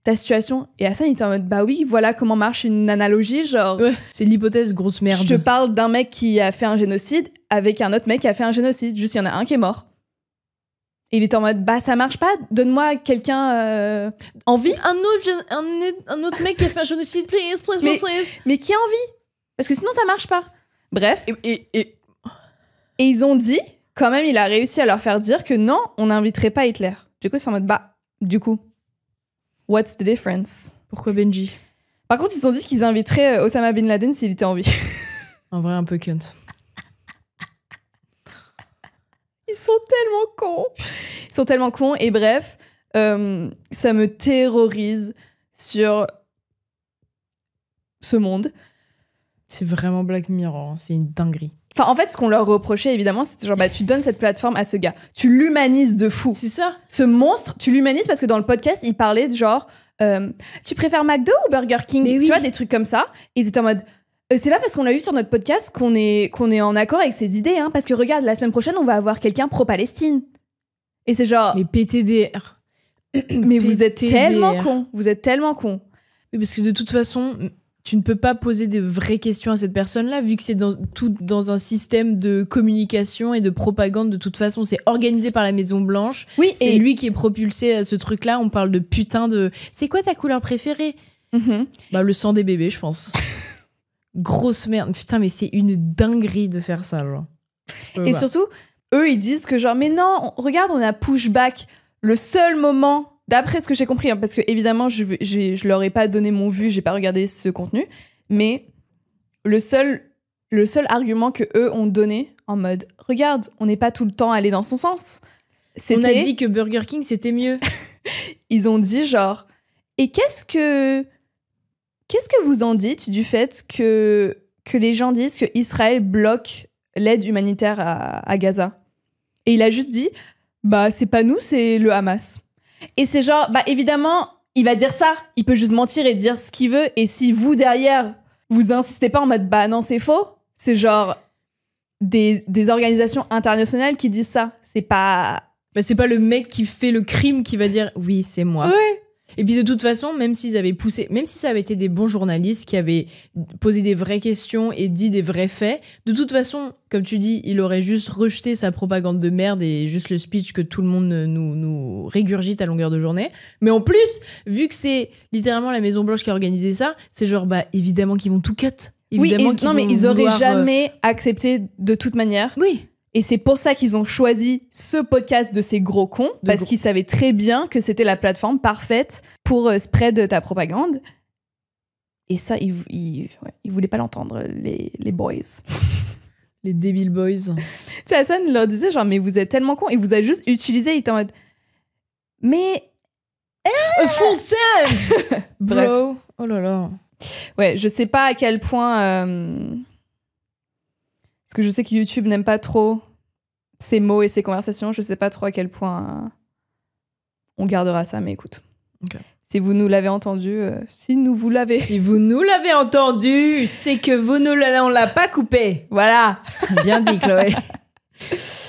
Ta situation. Et Hassan, il était en mode, bah oui, voilà comment marche une analogie, genre... Ouais, c'est l'hypothèse grosse merde. Je te parle d'un mec qui a fait un génocide avec un autre mec qui a fait un génocide. Juste, il y en a un qui est mort. Et il était en mode, bah ça marche pas, donne-moi quelqu'un en vie. Un autre mec qui a fait un génocide, please. Mais qui a envie? Parce que sinon, ça marche pas. Bref. Et ils ont dit... Quand même, il a réussi à leur faire dire que non, on n'inviterait pas Hitler. Du coup, ils sont en mode, du coup, what's the difference? Pourquoi Benji? Par contre, ils se sont dit qu'ils inviteraient Osama Bin Laden s'il était en vie. En vrai, un peu cunt. Ils sont tellement cons. Et bref, ça me terrorise sur ce monde. C'est vraiment Black Mirror, hein. C'est une dinguerie. Enfin, en fait, ce qu'on leur reprochait, évidemment, c'était genre, tu donnes cette plateforme à ce gars. Tu l'humanises de fou. C'est ça. Ce monstre, tu l'humanises parce que dans le podcast, il parlait de genre, tu préfères McDo ou Burger King? Mais oui. Tu vois, des trucs comme ça. Et ils étaient en mode, c'est pas parce qu'on l'a eu sur notre podcast qu'on est en accord avec ses idées, hein, parce que regarde, la semaine prochaine, on va avoir quelqu'un pro-Palestine. Et c'est genre... Mais PTDR. Mais vous êtes tellement cons. Vous êtes tellement cons. Oui, parce que de toute façon... tu ne peux pas poser de vraies questions à cette personne-là, vu que c'est tout dans un système de communication et de propagande. De toute façon, c'est organisé par la Maison-Blanche. Oui, c'est lui qui est propulsé à ce truc-là. On parle de putain de... C'est quoi ta couleur préférée ? Bah, le sang des bébés, je pense. Grosse merde. Putain, mais c'est une dinguerie de faire ça, genre. Et surtout, eux, ils disent que genre, mais non, regarde, on a pushback. Le seul moment, d'après ce que j'ai compris, hein, parce que évidemment, je leur ai pas donné mon vu, j'ai pas regardé ce contenu, mais le seul argument que eux ont donné en mode, regarde, on n'est pas tout le temps allé dans son sens. On a dit que Burger King, c'était mieux. Ils ont dit genre, et qu'est-ce que vous en dites du fait que les gens disent que Israël bloque l'aide humanitaire à Gaza? Et il a juste dit, bah c'est pas nous, c'est le Hamas. Et c'est genre, bah évidemment, il va dire ça. Il peut juste mentir et dire ce qu'il veut. Et si vous, derrière, vous insistez pas en mode, bah non, c'est faux, c'est genre des organisations internationales qui disent ça. C'est pas... Bah, c'est pas le mec qui fait le crime qui va dire, oui, c'est moi. Ouais. Et puis de toute façon, même s'ils avaient poussé, même si ça avait été des bons journalistes qui avaient posé des vraies questions et dit des vrais faits, de toute façon, comme tu dis, il aurait juste rejeté sa propagande de merde et juste le speech que tout le monde nous régurgite à longueur de journée. Mais en plus, vu que c'est littéralement la Maison-Blanche qui a organisé ça, c'est genre, bah évidemment qu'ils vont tout cut. Évidemment oui, mais ils auraient jamais accepté de toute manière. Oui. Et c'est pour ça qu'ils ont choisi ce podcast de ces gros cons, parce qu'ils savaient très bien que c'était la plateforme parfaite pour spread ta propagande. Et ça, ils voulaient pas l'entendre, les boys. Les débiles boys. Tu sais, Hassan leur disait genre, mais vous êtes tellement cons. Il vous a juste utilisé, il était en mode... Mais... Foncez Bref. Bro. Oh là là. Ouais, je sais pas à quel point... Parce que je sais que YouTube n'aime pas trop ces mots et ces conversations. Je sais pas trop à quel point on gardera ça, mais écoute. Okay. Si vous nous l'avez entendu, si vous nous l'avez entendu, c'est que on l'a pas coupé. Voilà. Bien dit, Chloé.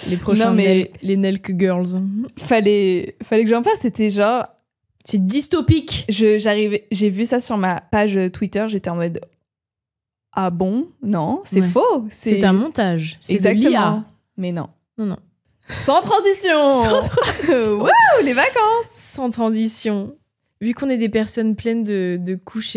Les prochains les Nelk Girls. Fallait que j'en parle, c'était genre... C'est dystopique. J'ai vu ça sur ma page Twitter, j'étais en mode... Ah bon? Non, c'est faux. C'est un montage. C'est exactement. de l'IA. Mais non. Non. Sans transition. Wouh, les vacances. Sans transition. Vu qu'on est des personnes pleines de couches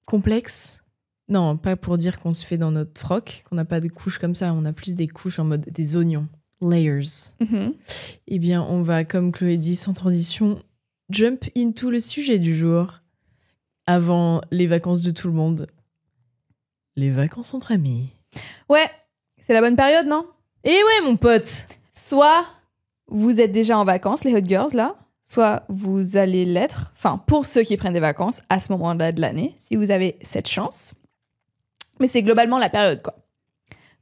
complexes, non, pas pour dire qu'on se fait dans notre froc, qu'on n'a pas de couches comme ça, on a plus des couches en mode des oignons. Layers. Eh bien, on va, comme Chloé dit, sans transition, jump into le sujet du jour. Avant les vacances de tout le monde. Les vacances entre amis. Ouais, c'est la bonne période, non? Eh ouais, mon pote. Soit vous êtes déjà en vacances, les hot girls, là. Soit vous allez l'être. Enfin, pour ceux qui prennent des vacances à ce moment-là de l'année, si vous avez cette chance. Mais c'est globalement la période, quoi.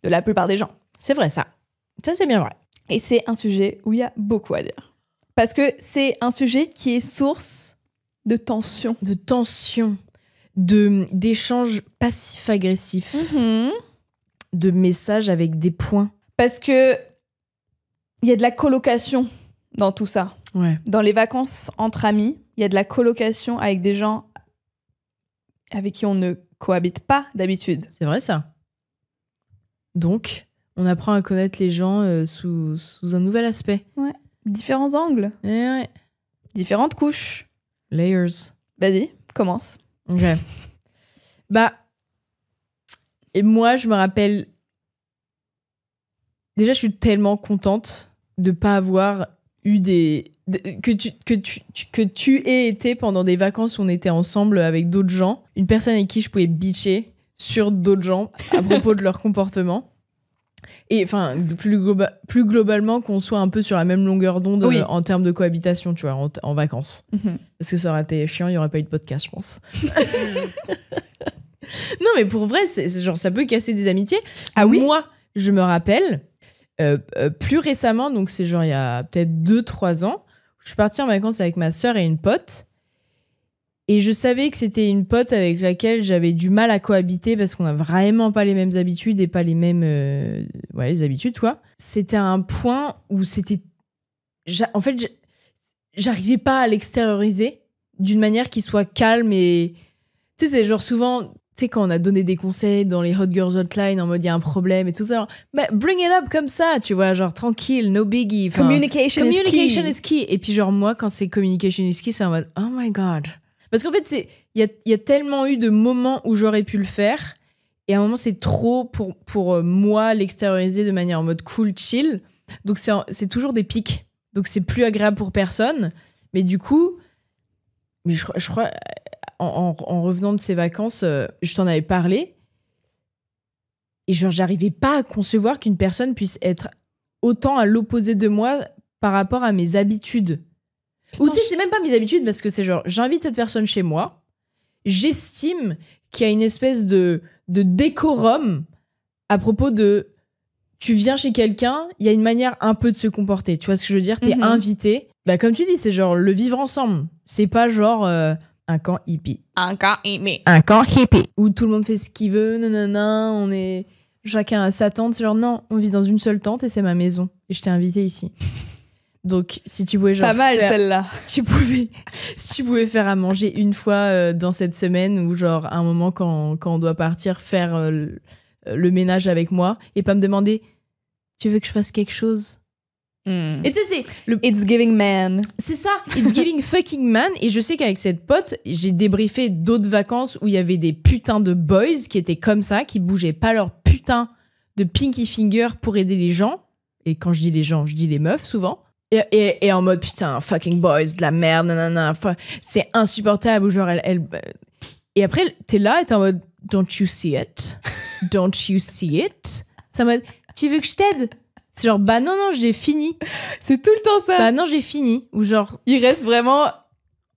De la plupart des gens. C'est vrai, ça. Ça, c'est bien vrai. Et c'est un sujet où il y a beaucoup à dire. Parce que c'est un sujet qui est source de tension. De tension. D'échanges passifs-agressifs, de messages avec des points. Parce que il y a de la colocation dans tout ça. Ouais. Dans les vacances entre amis, il y a de la colocation avec des gens avec qui on ne cohabite pas d'habitude. C'est vrai ça. Donc, on apprend à connaître les gens sous un nouvel aspect. Ouais. Différents angles. Ouais. Différentes couches. Layers. Vas-y, commence. Ok. Bah, et moi, je me rappelle. Déjà, je suis tellement contente de pas avoir eu que tu aies été pendant des vacances où on était ensemble avec d'autres gens, une personne avec qui je pouvais bitcher sur d'autres gens à propos de leur comportement. Et enfin, plus globalement, qu'on soit un peu sur la même longueur d'onde en termes de cohabitation, tu vois, en vacances. Parce que ça aurait été chiant, il n'y aurait pas eu de podcast, je pense. Non, mais pour vrai, c'est genre, ça peut casser des amitiés. Ah oui? Moi, je me rappelle, plus récemment, donc c'est genre il y a peut-être 2-3 ans, je suis partie en vacances avec ma sœur et une pote. Et je savais que c'était une pote avec laquelle j'avais du mal à cohabiter parce qu'on n'a vraiment pas les mêmes habitudes et pas les mêmes les habitudes, quoi. C'était un point où c'était... En fait, j'arrivais pas à l'extérioriser d'une manière qui soit calme et... Tu sais, c'est genre souvent... tu sais, quand on a donné des conseils dans les Hot Girls Hotline en mode il y a un problème et tout ça, bah, bring it up comme ça, tu vois, genre tranquille, no biggie. Enfin, Communication is key. Et puis genre moi, quand c'est communication is key, c'est en mode oh my god. Parce qu'en fait, il y a tellement eu de moments où j'aurais pu le faire et à un moment c'est trop pour moi l'extérioriser de manière en mode cool, chill. Donc c'est toujours des pics. Donc c'est plus agréable pour personne. Mais du coup, je crois en revenant de ces vacances, je t'en avais parlé. Et genre, j'arrivais pas à concevoir qu'une personne puisse être autant à l'opposé de moi par rapport à mes habitudes. Putain, ou tu sais, c'est même pas mes habitudes parce que c'est genre, j'invite cette personne chez moi. J'estime qu'il y a une espèce de décorum à propos de tu viens chez quelqu'un, il y a une manière un peu de se comporter. Tu vois ce que je veux dire? T'es invité. Bah, comme tu dis, c'est genre le vivre ensemble. C'est pas genre un camp hippie. Un camp hippie. Un camp hippie. Où tout le monde fait ce qu'il veut, nanana, on est chacun à sa tente. C'est genre non, on vit dans une seule tente et c'est ma maison. Et je t'ai invité ici. Donc, si tu pouvais genre pas mal celle-là. Si tu pouvais faire à manger une fois dans cette semaine ou genre à un moment quand on doit partir faire le ménage avec moi et pas me demander tu veux que je fasse quelque chose? Et tu sais, c'est le It's giving man. C'est ça, it's giving fucking man. Et je sais qu'avec cette pote, j'ai débriefé d'autres vacances où il y avait des putains de boys qui étaient comme ça, qui bougeaient pas leur putain de pinky finger pour aider les gens. Et quand je dis les gens, je dis les meufs souvent. Et en mode putain, fucking boys, de la merde, nanana. C'est insupportable. Ou genre, Et après, t'es là et t'es en mode don't you see it? Don't you see it? C'est en mode tu veux que je t'aide? C'est genre, bah non, j'ai fini. C'est tout le temps ça. Bah non, j'ai fini. Ou genre... Il reste vraiment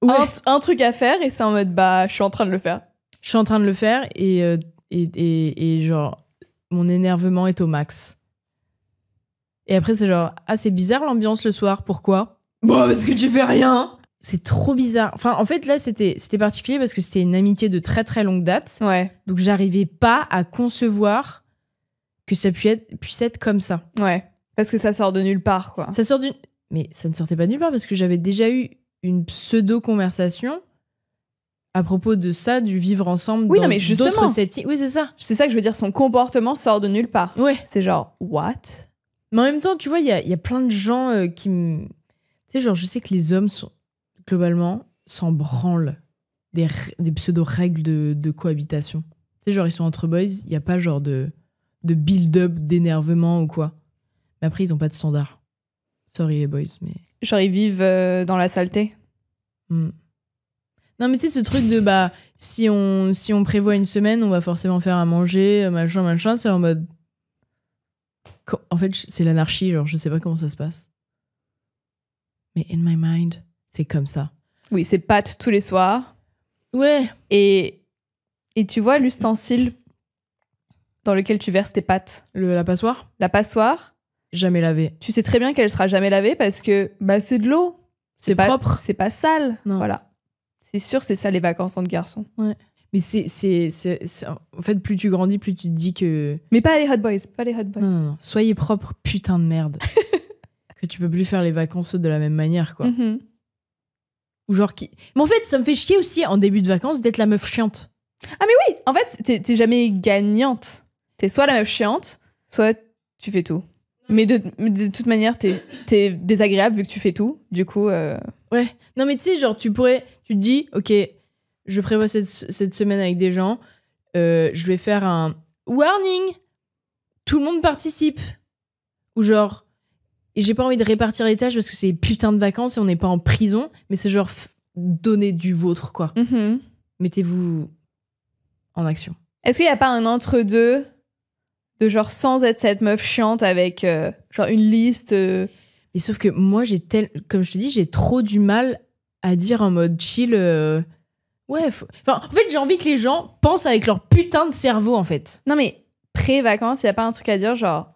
un truc à faire et c'est en mode, bah, je suis en train de le faire. Je suis en train de le faire et genre, mon énervement est au max. Et après, c'est genre, ah, c'est bizarre l'ambiance le soir, pourquoi? Bah, parce que tu fais rien. C'est trop bizarre. Enfin, en fait, là, c'était particulier parce que c'était une amitié de très, très longue date. Ouais. Donc, j'arrivais pas à concevoir que ça puisse être comme ça. Ouais, parce que ça sort de nulle part, quoi. Ça sort Mais ça ne sortait pas de nulle part parce que j'avais déjà eu une pseudo-conversation à propos de ça, du vivre ensemble dans d'autres settings. Oui, c'est ça. C'est ça que je veux dire, son comportement sort de nulle part. Ouais. C'est genre, what? Mais en même temps, tu vois, il y a plein de gens qui me... Tu sais, genre, je sais que les hommes, globalement, s'en branlent des pseudo-règles de cohabitation. Tu sais, genre, ils sont entre boys, il n'y a pas genre de build-up, d'énervement ou quoi. Mais après, ils ont pas de standard. Sorry les boys, mais... Genre, ils vivent dans la saleté. Non, mais tu sais, ce truc de, bah, si on prévoit une semaine, on va forcément faire à manger, machin, c'est en mode... En fait, c'est l'anarchie, genre, je sais pas comment ça se passe. Mais in my mind, c'est comme ça. Oui, c'est pâtes tous les soirs. Ouais. Et tu vois l'ustensile dans lequel tu verses tes pâtes. La passoire? La passoire. Jamais lavée. Tu sais très bien qu'elle sera jamais lavée parce que bah, c'est de l'eau. C'est propre. C'est pas sale. Non. Voilà. C'est sûr, c'est ça les vacances entre garçons. Ouais. Mais c'est en fait, plus tu grandis, plus tu te dis que... Mais pas les hot boys, pas les hot boys. Non. Soyez propre, putain de merde. Que tu peux plus faire les vacances de la même manière, quoi. Ou genre qui... Mais en fait, ça me fait chier aussi, en début de vacances, d'être la meuf chiante. Ah mais oui, en fait, t'es jamais gagnante. T'es soit la meuf chiante, soit tu fais tout. Mais de toute manière, t'es désagréable vu que tu fais tout. Du coup... Ouais. Non mais tu sais, genre, tu te dis, ok, je prévois cette semaine avec des gens, je vais faire un warning, tout le monde participe. Ou genre, et j'ai pas envie de répartir les tâches parce que c'est putain de vacances et on n'est pas en prison, mais c'est genre donner du vôtre, quoi. Mettez-vous en action. Est-ce qu'il y a pas un entre-deux de genre sans être cette meuf chiante avec genre une liste Mais sauf que moi, comme je te dis, j'ai trop du mal à dire en mode chill... Ouais, enfin, en fait, j'ai envie que les gens pensent avec leur putain de cerveau, en fait. Non, mais pré-vacances, il y a pas un truc à dire genre...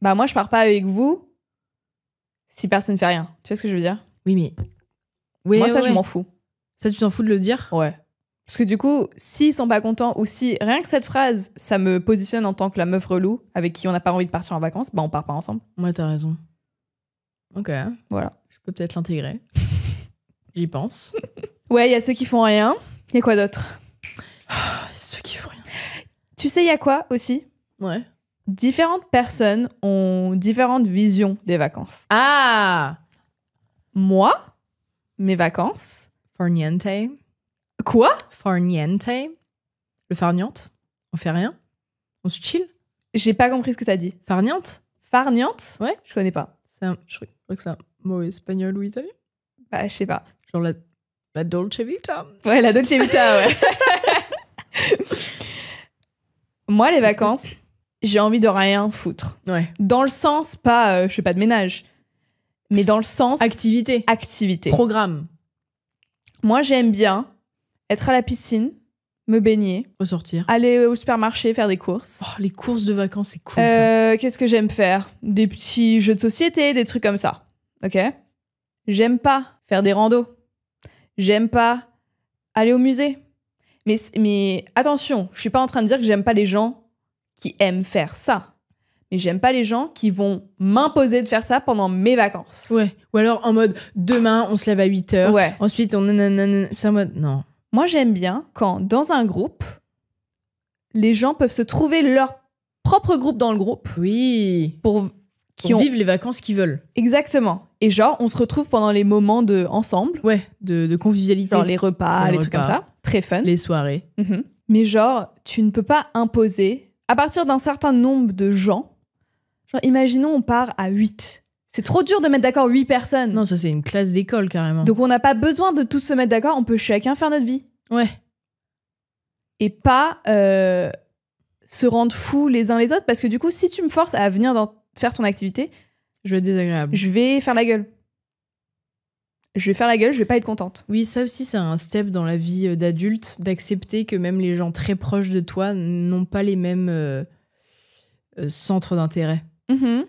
Bah moi, je pars pas avec vous si personne fait rien. Tu vois ce que je veux dire? Oui, mais... Ouais, moi, ça, je m'en fous. Ça, tu t'en fous de le dire? Ouais. Parce que du coup, s'ils sont pas contents ou si rien que cette phrase, ça me positionne en tant que la meuf relou avec qui on n'a pas envie de partir en vacances, bah on part pas ensemble. Ouais, t'as raison. Ok. Voilà. Je peux peut-être l'intégrer. J'y pense. Ouais, il y a ceux qui font rien. Il y a quoi d'autre? ceux qui font rien. Tu sais, il y a quoi aussi? Ouais. Différentes personnes ont différentes visions des vacances. Ah! Moi, mes vacances... Farniente. Quoi? Farniente. Le farniente. On fait rien. On se chill. J'ai pas compris ce que t'as dit. Farniente. Farniente? Ouais. Je connais pas. Je crois que c'est un mot espagnol ou italien. Bah, je sais pas. Genre la Dolce Vita. Ouais, la Dolce Vita, ouais. Moi, les vacances, j'ai envie de rien foutre. Ouais. Dans le sens, pas, je fais pas de ménage, mais dans le sens... Activité. Activité. Programme. Moi, j'aime bien être à la piscine, me baigner, Ressortir. aller au supermarché, faire des courses. Oh, les courses de vacances, c'est cool ça. Qu'est-ce que j'aime faire? Des petits jeux de société, des trucs comme ça. Ok? J'aime pas faire des randos. J'aime pas aller au musée. Mais attention, je suis pas en train de dire que j'aime pas les gens qui aiment faire ça. Mais j'aime pas les gens qui vont m'imposer de faire ça pendant mes vacances. Ouais. Ou alors en mode, demain, on se lève à 8h. Ouais. Ensuite, on... nanana. C'est en mode, non. Moi, j'aime bien quand, dans un groupe, les gens peuvent se trouver leur propre groupe dans le groupe. Oui. Pour vivre les vacances qu'ils veulent. Exactement. Et genre, on se retrouve pendant les moments de ensemble. Ouais, de convivialité. Genre les repas, les trucs comme ça. Très fun. Les soirées. Mhm. Mais genre, tu ne peux pas imposer, à partir d'un certain nombre de gens, genre, imaginons, on part à 8. C'est trop dur de mettre d'accord 8 personnes. Non, ça, c'est une classe d'école, carrément. Donc, on n'a pas besoin de tous se mettre d'accord, on peut chacun faire notre vie. Ouais. Et pas se rendre fous les uns les autres, parce que du coup, si tu me forces à venir faire ton activité, je vais être désagréable. Je vais faire la gueule. Je vais pas être contente. Oui, ça aussi, c'est un step dans la vie d'adulte, d'accepter que même les gens très proches de toi n'ont pas les mêmes centres d'intérêt. Mm-hmm.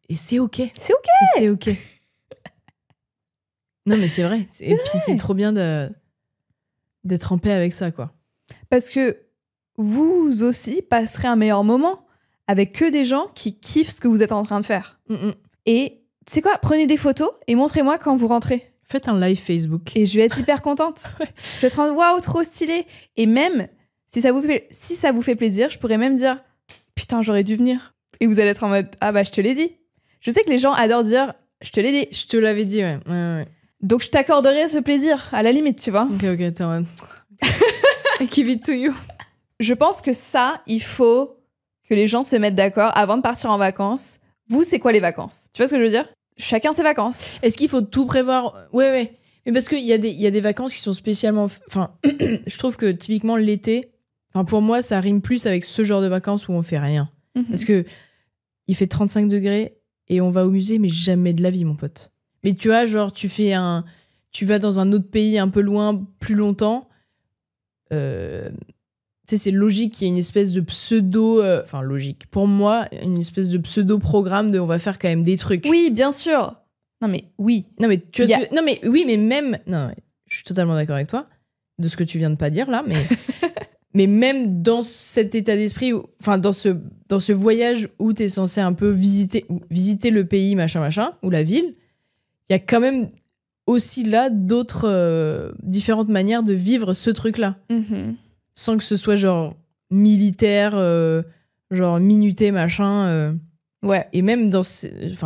Et c'est OK. C'est OK. Et c'est OK. Non, mais c'est vrai. Et puis, c'est trop bien d'être en paix avec ça, quoi. Parce que vous aussi passerez un meilleur moment avec que des gens qui kiffent ce que vous êtes en train de faire. Mm-mm. Et tu sais quoi, prenez des photos et montrez-moi quand vous rentrez. Faites un live Facebook. Et je vais être hyper contente. Je vais être en waouh, trop stylé. Et même, si ça vous fait plaisir, je pourrais même dire putain, j'aurais dû venir. Et vous allez être en mode ah bah je te l'ai dit. Je sais que les gens adorent dire je te l'ai dit. Je te l'avais dit, ouais. Donc je t'accorderai ce plaisir, à la limite, tu vois. Ok, t'es en mode I give it to you. Je pense que ça, il faut que les gens se mettent d'accord avant de partir en vacances. Vous, c'est quoi les vacances? Tu vois ce que je veux dire? Chacun ses vacances. Est-ce qu'il faut tout prévoir? Ouais. Mais parce qu'il y a des vacances qui sont spécialement... Enfin, je trouve que typiquement l'été, pour moi, ça rime plus avec ce genre de vacances où on fait rien. Mm-hmm. Parce que il fait 35 degrés et on va au musée, mais jamais de la vie, mon pote. Mais tu vois, genre, tu vas dans un autre pays un peu loin, plus longtemps. Tu sais, c'est logique qu'il y ait une espèce de pseudo... logique. Pour moi, une espèce de pseudo-programme de on va faire quand même des trucs. Oui, bien sûr. Non, mais oui. Non, mais tu vois non, mais oui, mais même... Non, je suis totalement d'accord avec toi, de ce que tu viens de pas dire, là, mais... mais même dans cet état d'esprit, dans ce voyage où t'es censé un peu visiter le pays, machin, ou la ville, il y a quand même aussi là d'autres différentes manières de vivre ce truc-là. Mm-hmm. Sans que ce soit genre militaire, genre minuté, machin. Ouais. Et même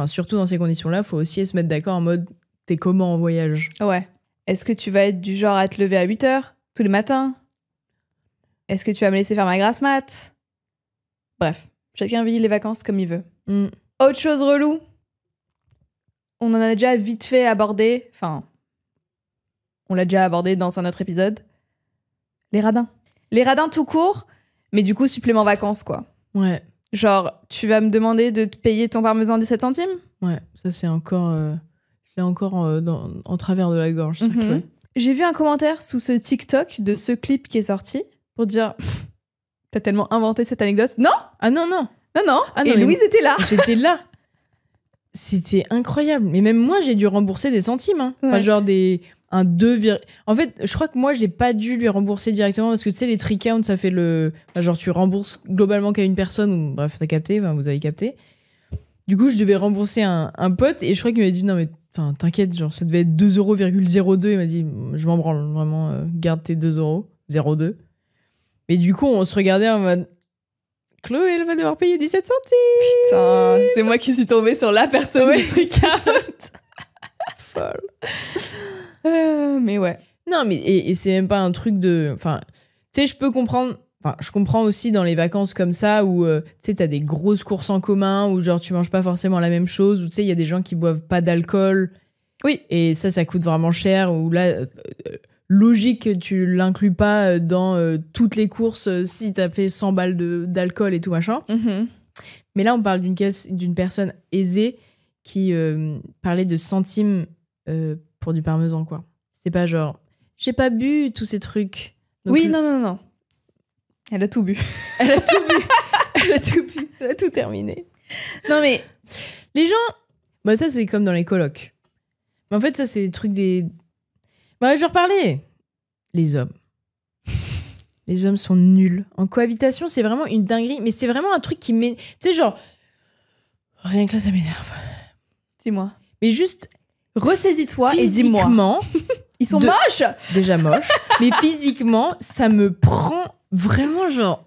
surtout dans ces conditions-là, faut aussi se mettre d'accord en mode t'es comment en voyage? Ouais. Est-ce que tu vas être du genre à te lever à 8h tous les matins? Est-ce que tu vas me laisser faire ma grasse mat? Bref, chacun vit les vacances comme il veut. Mm. Autre chose relou, on en a déjà vite fait abordé, on l'a déjà abordé dans un autre épisode, les radins. Les radins tout court, mais du coup, supplément vacances, quoi. Ouais. Genre, tu vas me demander de te payer ton parmesan 17 centimes? Ouais, ça c'est encore... je l'ai encore en travers de la gorge. Mm-hmm. Ouais. J'ai vu un commentaire sous ce TikTok de ce clip qui est sorti pour dire t'as tellement inventé cette anecdote. Non! Ah non. Non. Ah non, et Louise était là. J'étais là. C'était incroyable. Mais même moi, j'ai dû rembourser des centimes. Hein. Ouais. Enfin, genre un 2... En fait, je crois que moi, j'ai pas dû lui rembourser directement parce que tu sais, les tricounts, ça fait le... genre, tu rembourses globalement qu'à une personne ou bref, t'as capté, vous avez capté. Du coup, je devais rembourser un pote et je crois qu'il m'a dit non, mais t'inquiète, genre, ça devait être 2,02 €. Il m'a dit je m'en branle, vraiment, garde tes 2 €, 0,2. Mais du coup, on se regardait en mode Chloé, elle va devoir payer 17 centimes. Putain, c'est moi qui suis tombée sur la personne du truc. Folle. Mais ouais. Non, mais et c'est même pas un truc de. Enfin, tu sais, je peux comprendre. Enfin, je comprends aussi dans les vacances comme ça où, tu sais, t'as des grosses courses en commun où, genre, tu manges pas forcément la même chose, où, tu sais, il y a des gens qui boivent pas d'alcool. Oui. Et ça coûte vraiment cher, où là, logique que tu l'inclus pas dans toutes les courses si t'as fait 100 balles d'alcool et tout machin. Mm-hmm. Mais là, on parle d'une personne aisée qui parlait de centimes pour du parmesan, quoi. C'est pas genre, j'ai pas bu tous ces trucs. Donc, oui, non. Elle a tout bu. Elle a tout bu. Elle a tout bu. Elle a tout terminé. Non, mais les gens... Bah ça, c'est comme dans les colocs. Mais en fait, ça, c'est des trucs des... Bah, je vais reparler. Les hommes. Les hommes sont nuls. En cohabitation, c'est vraiment une dinguerie. Mais c'est vraiment un truc qui m'énerve. Tu sais, genre... Rien que là, ça m'énerve. dis-moi. Mais juste... Ressaisis-toi et dis-moi. Physiquement... Ils sont moches. Déjà moches. Mais physiquement, ça me prend vraiment genre...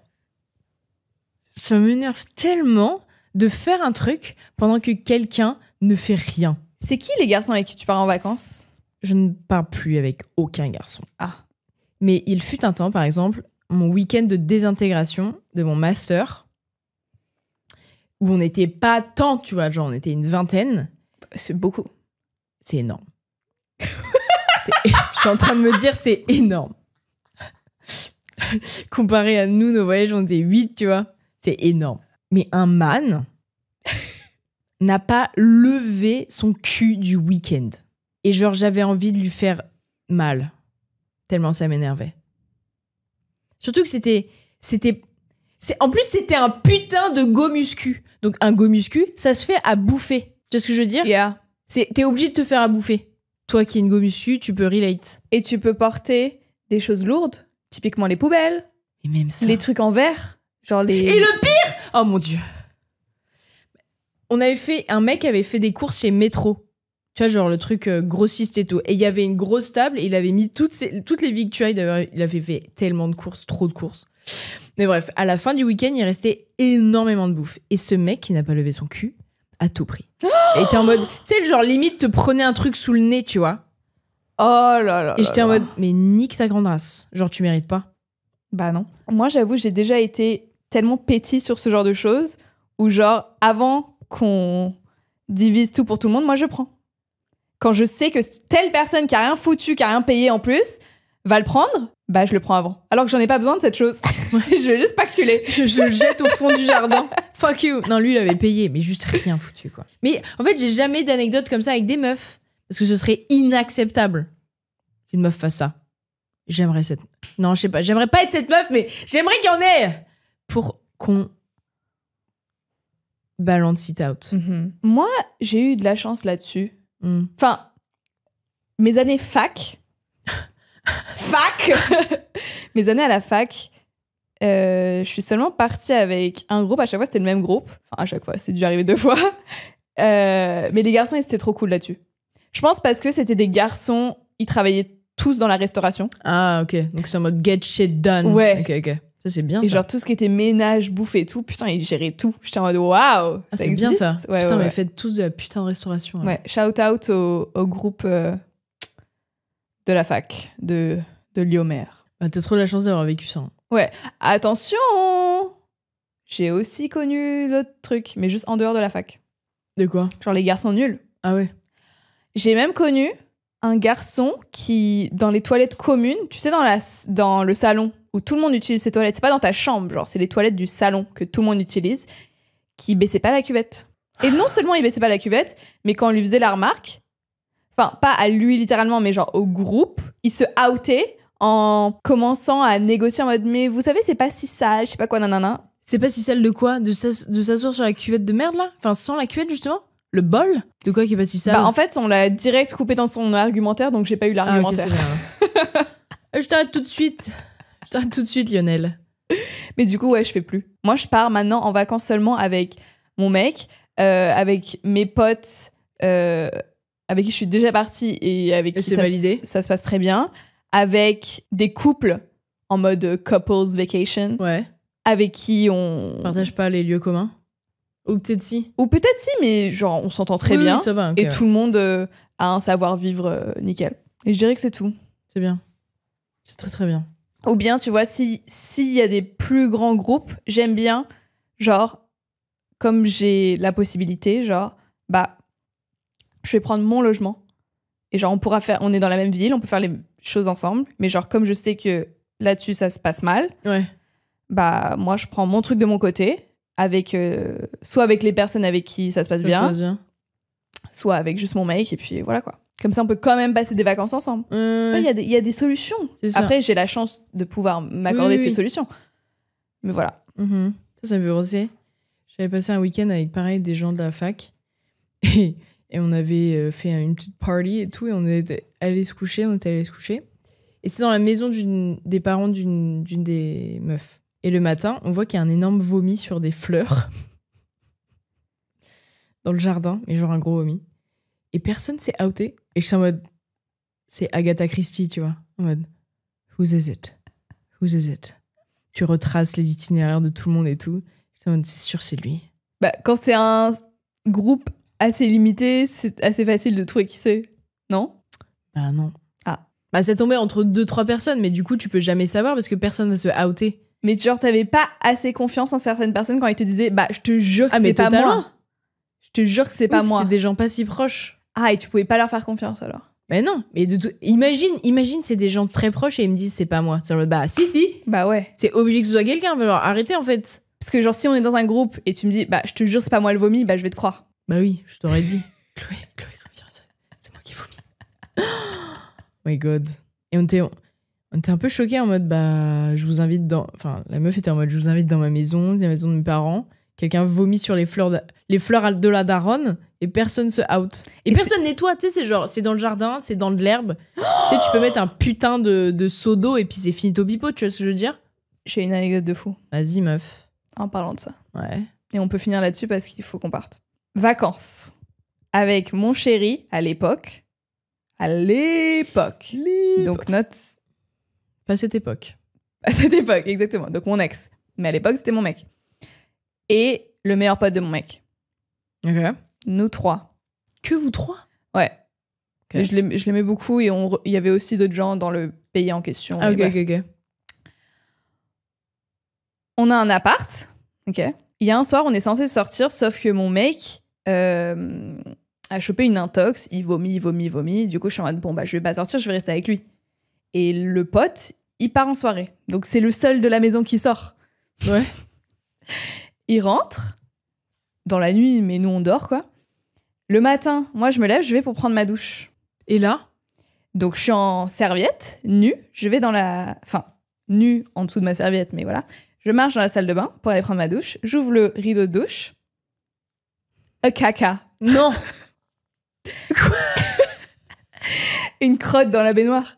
Ça m'énerve tellement de faire un truc pendant que quelqu'un ne fait rien. C'est qui les garçons avec qui tu pars en vacances? Je ne pars plus avec aucun garçon. Ah. Mais il fut un temps, par exemple, mon week-end de désintégration de mon master, où on n'était pas tant, tu vois, genre on était une vingtaine. C'est beaucoup. C'est énorme. Je suis en train de me dire, c'est énorme. Comparé à nous, nos voyages, on était 8, tu vois. C'est énorme. Mais un man n'a pas levé son cul du week-end. Et genre, j'avais envie de lui faire mal. Tellement ça m'énervait. Surtout que en plus, c'était un putain de go muscu. Donc, un go muscu, ça se fait à bouffer. Tu vois ce que je veux dire? Yeah. T'es obligé de te faire à bouffer. Toi qui es une go muscu, tu peux relate. Et tu peux porter des choses lourdes, typiquement les poubelles, Et même ça. les trucs en verre, genre les... Et le pire! Oh mon Dieu. Un mec avait fait des courses chez Métro. Tu vois, genre le truc grossiste et tout. Et il y avait une grosse table et il avait mis toutes les victuailles. D'ailleurs, il avait fait tellement de courses, trop de courses. Mais bref, à la fin du week-end, il restait énormément de bouffe. Et ce mec qui n'a pas levé son cul a tout pris. Et était en mode, tu sais, genre limite te prenait un truc sous le nez, tu vois. Oh là là. Et j'étais en mode, mais nique ta grande race. Genre, tu mérites pas. Bah non. Moi, j'avoue, j'ai déjà été tellement pétie sur ce genre de choses où genre, avant qu'on divise tout pour tout le monde, moi, je prends. Quand je sais que telle personne qui a rien foutu, qui a rien payé en plus, va le prendre, bah je le prends avant. Alors que j'en ai pas besoin de cette chose. Je veux juste pas que tu l'aies. Je le jette au fond du jardin. Fuck you. Non, lui, il avait payé, mais juste rien foutu, quoi. Mais en fait, j'ai jamais d'anecdote comme ça avec des meufs. Parce que ce serait inacceptable qu'une meuf fasse ça. J'aimerais cette... Non, je sais pas. J'aimerais pas être cette meuf, mais j'aimerais qu'il y en ait pour qu'on balance it out. Mm-hmm. Moi, j'ai eu de la chance là-dessus. Mm. Enfin, mes années fac... mes années à la fac, je suis seulement partie avec un groupe. À chaque fois, c'était le même groupe. Enfin, à chaque fois, c'est dû arriver 2 fois. Mais les garçons, ils étaient trop cool là-dessus. Je pense parce que c'était des garçons, ils travaillaient tous dans la restauration. Ah, ok. Donc c'est en mode get shit done. Ouais. Ok. Ça, c'est bien, Et ça. genre, tout ce qui était ménage, bouffe et tout, putain, ils géraient tout. J'étais en mode, waouh, Ah, ça c'est existe. bien, ça. Ouais, putain, ouais, mais faites tous de la putain de restauration. ouais. Shout out au groupe de la fac, de Lyomer. Bah, t'as trop la chance d'avoir vécu ça. Ouais. Attention, j'ai aussi connu l'autre truc, mais juste en dehors de la fac. De quoi? Genre les garçons nuls. Ah ouais. J'ai même connu un garçon qui, dans les toilettes communes, tu sais, dans le salon, où tout le monde utilise ses toilettes, c'est pas dans ta chambre, genre c'est les toilettes du salon que tout le monde utilise, qui baissait pas la cuvette. Et non seulement il baissait pas la cuvette, mais quand on lui faisait la remarque, enfin pas à lui littéralement, mais genre au groupe, il se outait en commençant à négocier en mode « mais vous savez, c'est pas si sale, je sais pas quoi, nanana ». C'est pas si sale de quoi? De s'asseoir sur la cuvette de merde, là? Enfin, sans la cuvette, justement? Le bol? De quoi qui est pas si sale? Bah en fait, on l'a direct coupé dans son argumentaire, donc j'ai pas eu l'argumentaire. Ah, ok, c'est bien. Je t'arrête tout de suite. Lionel. Mais du coup, ouais, je fais plus. Moi, je pars maintenant en vacances seulement avec mon mec, avec mes potes, avec qui je suis déjà partie et avec qui c'est validé. ça se passe très bien, avec des couples en mode couples vacation, Ouais. avec qui on... Partage pas les lieux communs. Ou peut-être si. Ou peut-être si, mais genre on s'entend très Oui, bien. oui, ça va. Ok, et ouais. tout le monde a un savoir-vivre nickel. Et je dirais que c'est tout. C'est bien. C'est très très bien. Ou bien, tu vois, s'il y a des plus grands groupes, j'aime bien, genre, comme j'ai la possibilité, genre, bah, je vais prendre mon logement. Et genre, on est dans la même ville, on peut faire les choses ensemble. Mais genre, comme je sais que là-dessus, ça se passe mal, Ouais. bah, moi, je prends mon truc de mon côté, avec, soit avec les personnes avec qui ça se passe Ça bien, se passe bien. soit avec juste mon mec, et puis voilà, quoi. Comme ça, on peut quand même passer des vacances ensemble. Il y a des solutions. C'est ça. Après, j'ai la chance de pouvoir m'accorder Oui. ces solutions. Mais voilà. Mhm. Ça me fait penser. J'avais passé un week-end avec, pareil, des gens de la fac. Et on avait fait une petite party et tout. Et on était allés se coucher. Et c'est dans la maison des parents d'une des meufs. Et le matin, on voit qu'il y a un énorme vomi sur des fleurs. Dans le jardin. Mais genre un gros vomi. Et personne s'est outé. Et je suis en mode... C'est Agatha Christie, tu vois. En mode... Whose is it? Whose is it? Tu retraces les itinéraires de tout le monde et tout. Je suis en mode, c'est sûr, c'est lui. Bah, quand c'est un groupe assez limité, c'est assez facile de trouver qui c'est. Non? Bah non. Ah. Bah ça tombait entre 2-3 personnes, mais du coup, tu peux jamais savoir parce que personne va se outer. Mais genre, t'avais pas assez confiance en certaines personnes quand ils te disaient bah, je te jure que c'est pas totalement. moi. Je te jure que c'est pas moi. C'est des gens pas si proches. Ah, et tu pouvais pas leur faire confiance alors? Mais non. Mais imagine, c'est des gens très proches et ils me disent c'est pas moi. C'est en mode, bah si. Bah ouais. C'est obligé que ce soit quelqu'un. Alors arrêtez en fait. Parce que genre, si on est dans un groupe et tu me dis bah, je te jure, c'est pas moi le vomi, bah, je vais te croire. Bah oui, je t'aurais dit. Chloé, c'est moi qui vomis. Oh my god. Et on était un peu choqués en mode, bah, je vous invite dans... Enfin, la meuf était en mode, je vous invite dans ma maison, la maison de mes parents. Quelqu'un vomit sur les fleurs de la daronne et personne se out. Et personne nettoie, tu sais, c'est genre, c'est dans le jardin, c'est dans de l'herbe. Tu sais, tu peux mettre un putain de seau d'eau et puis c'est fini au pipeau, tu vois ce que je veux dire? J'ai une anecdote de fou Vas-y, meuf. en parlant de ça. Ouais. Et on peut finir là-dessus parce qu'il faut qu'on parte. Vacances. Avec mon chéri à l'époque. Donc notre... Pas cette époque. À cette époque, exactement. Donc mon ex. Mais à l'époque, c'était mon mec. Et le meilleur pote de mon mec. Ok. Nous trois. Que vous trois? Ouais. Ok. Et je l'aimais beaucoup et il y avait aussi d'autres gens dans le pays en question. Ah, Et bref. ok. On a un appart. Ok. Il y a un soir, on est censé sortir, sauf que mon mec a chopé une intox. Il vomit. Du coup, je suis en mode, bon, bah, je vais pas sortir, je vais rester avec lui. Et le pote, il part en soirée. Donc, c'est le seul de la maison qui sort. Ouais. Il rentre dans la nuit, mais nous, on dort, quoi. Le matin, moi, je me lève, je vais pour prendre ma douche. Et là? Donc, je suis en serviette, nue. Je vais dans la... Enfin, nue en dessous de ma serviette, mais voilà. Je marche dans la salle de bain pour aller prendre ma douche. J'ouvre le rideau de douche. Caca. Non. Une crotte dans la baignoire.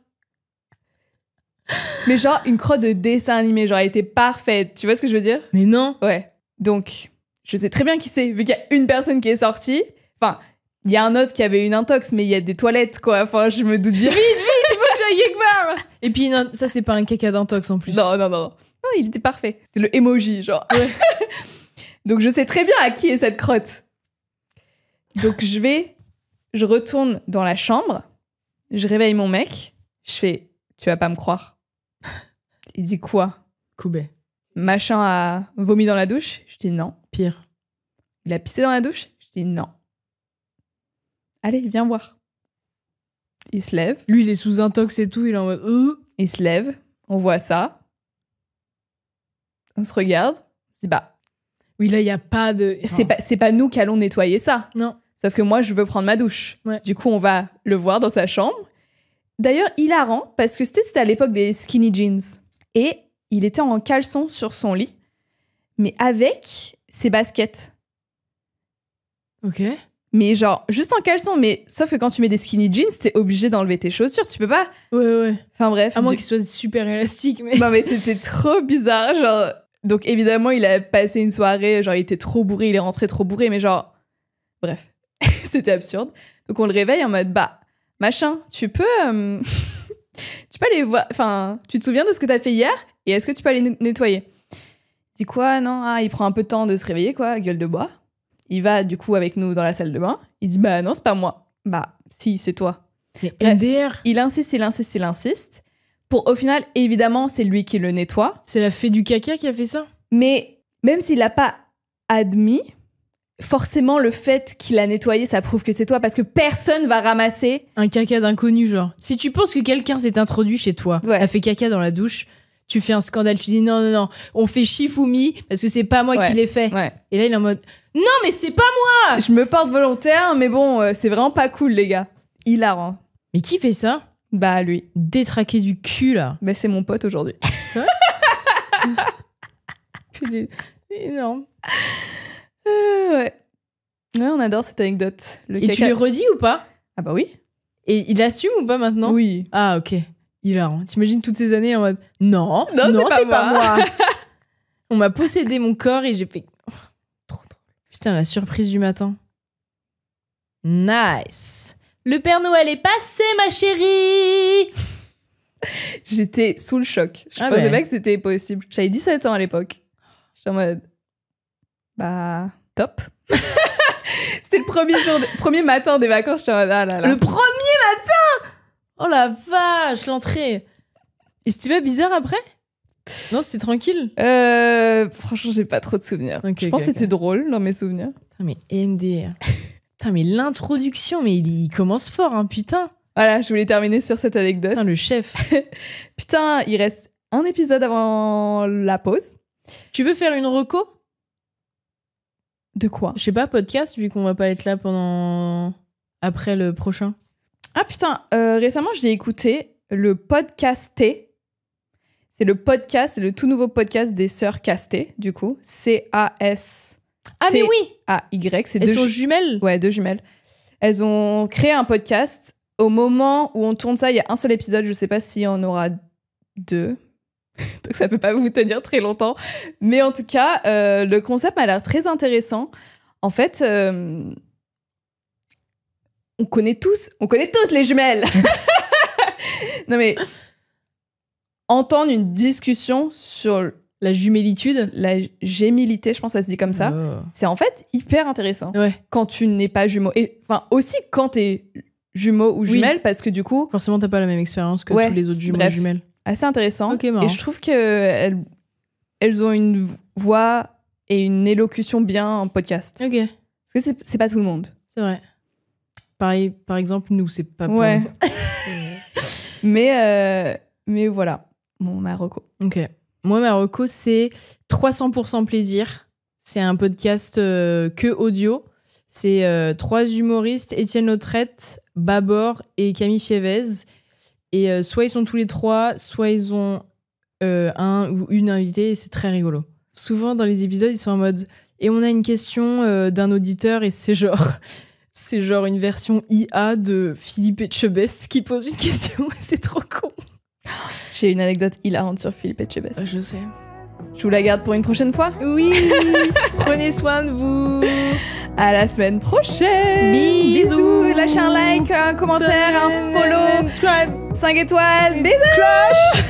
Mais genre, une crotte de dessin animé. Genre, elle était parfaite. Tu vois ce que je veux dire? Mais non. Ouais. Donc, je sais très bien qui c'est. Vu qu'il y a une personne qui est sortie. Enfin, il y a un autre qui avait une intox, mais il y a des toilettes, quoi. Enfin, je me doute bien. Vite, il faut que j'aille quelque part. Et puis, non, ça, c'est pas un caca d'intox en plus. Non. Non, il était parfait. C'est le emoji, genre. Ouais. Donc, je sais très bien à qui est cette crotte. Donc, je retourne dans la chambre. Je réveille mon mec. Je fais, tu vas pas me croire. Il dit quoi? Koubé. Machin a vomi dans la douche? Je dis non. Pire. Il a pissé dans la douche? Je dis non. Allez, viens voir. Il se lève. Lui, il est sous intox et tout, il est en mode... Il se lève. On voit ça. On se regarde. On se dit, bah... Oui, là, il y a pas de... C'est pas nous qui allons nettoyer ça. Non. Sauf que moi, je veux prendre ma douche. Ouais. Du coup, on va le voir dans sa chambre. D'ailleurs, hilarant, parce que c'était à l'époque des skinny jeans. Et il était en caleçon sur son lit, mais avec ses baskets. Ok. Mais genre, juste en caleçon. Mais sauf que quand tu mets des skinny jeans, t'es obligé d'enlever tes chaussures. Tu peux pas... Ouais. Enfin bref. À moins qu'il soit super élastique, mais... Non, mais c'était trop bizarre, genre... Donc évidemment, il a passé une soirée, genre il était trop bourré, il est rentré trop bourré, mais genre... Bref, c'était absurde. Donc on le réveille en mode, bah, machin, tu peux Tu peux aller voir. Enfin, tu te souviens de ce que t'as fait hier et est-ce que tu peux aller nettoyer? Il dit quoi? Non, il prend un peu de temps de se réveiller, quoi, gueule de bois. Il va du coup avec nous dans la salle de bain. Il dit bah non, c'est pas moi. Bah si, c'est toi. Mais Bref, MDR, il insiste. Pour au final, évidemment, c'est lui qui le nettoie. c'est la fée du caca qui a fait ça? Mais même s'il l'a pas admis, forcément le fait qu'il a nettoyé, ça prouve que c'est toi parce que personne va ramasser. Un caca d'inconnu, genre. Si tu penses que quelqu'un s'est introduit chez toi, Ouais. a fait caca dans la douche, tu fais un scandale, tu dis non, on fait Shifumi parce que c'est pas moi Ouais. qui l'ai fait. Ouais. Et là, il est en mode non, mais c'est pas moi! Je me porte volontaire, mais bon, c'est vraiment pas cool, les gars. Hilarant. Mais qui fait ça? Bah lui. Détraqué du cul, là. Bah c'est mon pote aujourd'hui. Énorme. Ouais. Ouais, on adore cette anecdote. Le Et caca. tu lui redis ou pas? Ah bah oui. Et il assume ou pas maintenant? Oui. Ah, ok. Hilarant. T'imagines toutes ces années en mode non, Non, c'est pas moi. On m'a possédé mon corps et j'ai fait oh, trop drôle. Putain, la surprise du matin. Nice. Le Père Noël est passé, ma chérie. J'étais sous le choc. Je Ah pensais ouais. pas que c'était possible. J'avais 17 ans à l'époque. J'étais en mode... Bah... Top. C'était le premier matin des vacances. J'étais en mode... Ah là là. Le premier matin. Oh la vache, l'entrée. Et c'était pas bizarre après? Non, c'était tranquille. Franchement, j'ai pas trop de souvenirs. Ok, Je pense ok, que c'était drôle dans mes souvenirs. Putain, mais MDR. Putain, mais l'introduction, mais il commence fort, hein, putain. Voilà, je voulais terminer sur cette anecdote. Putain, le chef. Putain, il reste un épisode avant la pause. Tu veux faire une reco? De quoi? Je sais pas, podcast, vu qu'on va pas être là pendant... après le prochain. Ah putain, récemment, je l'ai écouté, le Podcasté. C'est le tout nouveau podcast des sœurs Casté, du coup. C-A-S... Ah, mais oui! A-Y, c'est Elles deux sont jumelles? Ouais, deux jumelles. Elles ont créé un podcast. Au moment où on tourne ça, il y a un seul épisode. Je sais pas s'il y en aura deux. Donc ça peut pas vous tenir très longtemps. Mais en tout cas, le concept m'a l'air très intéressant. En fait, on connaît tous les jumelles. Non mais, entendre une discussion sur La jumélitude? la gémilité, je pense que ça se dit comme ça, Oh. c'est en fait hyper intéressant. Ouais, Quand tu n'es pas jumeau. Et enfin, aussi quand t'es jumeau ou jumelle, parce que du coup, forcément, t'as pas la même expérience que Ouais, tous les autres jumeaux bref. jumelles. assez intéressant. Ok, marrant. Et je trouve qu'elles ont une voix et une élocution bien en podcast. Ok, Parce que c'est pas tout le monde. c'est vrai. Pareil, par exemple, nous, c'est pas pour Ouais. nous. Mais voilà, mon Marocco. Ok. Moi, ma reco, c'est 300% plaisir. C'est un podcast que audio. C'est 3 humoristes, Étienne Lautrette, Babor et Camille Fievez. Et soit ils sont tous les 3, soit ils ont un ou une invitée, et c'est très rigolo. Souvent, dans les épisodes, ils sont en mode « Et on a une question d'un auditeur, et c'est genre une version IA de Philippe Etchebest qui pose une question. C'est trop con. J'ai une anecdote hilarante sur Philippe Etchebest. Je sais. Je vous la garde pour une prochaine fois. Oui. Prenez soin de vous. À la semaine prochaine. Bisous. Lâchez un like, un commentaire, un follow, Subscribe. 5 étoiles. Bisous. Cloche.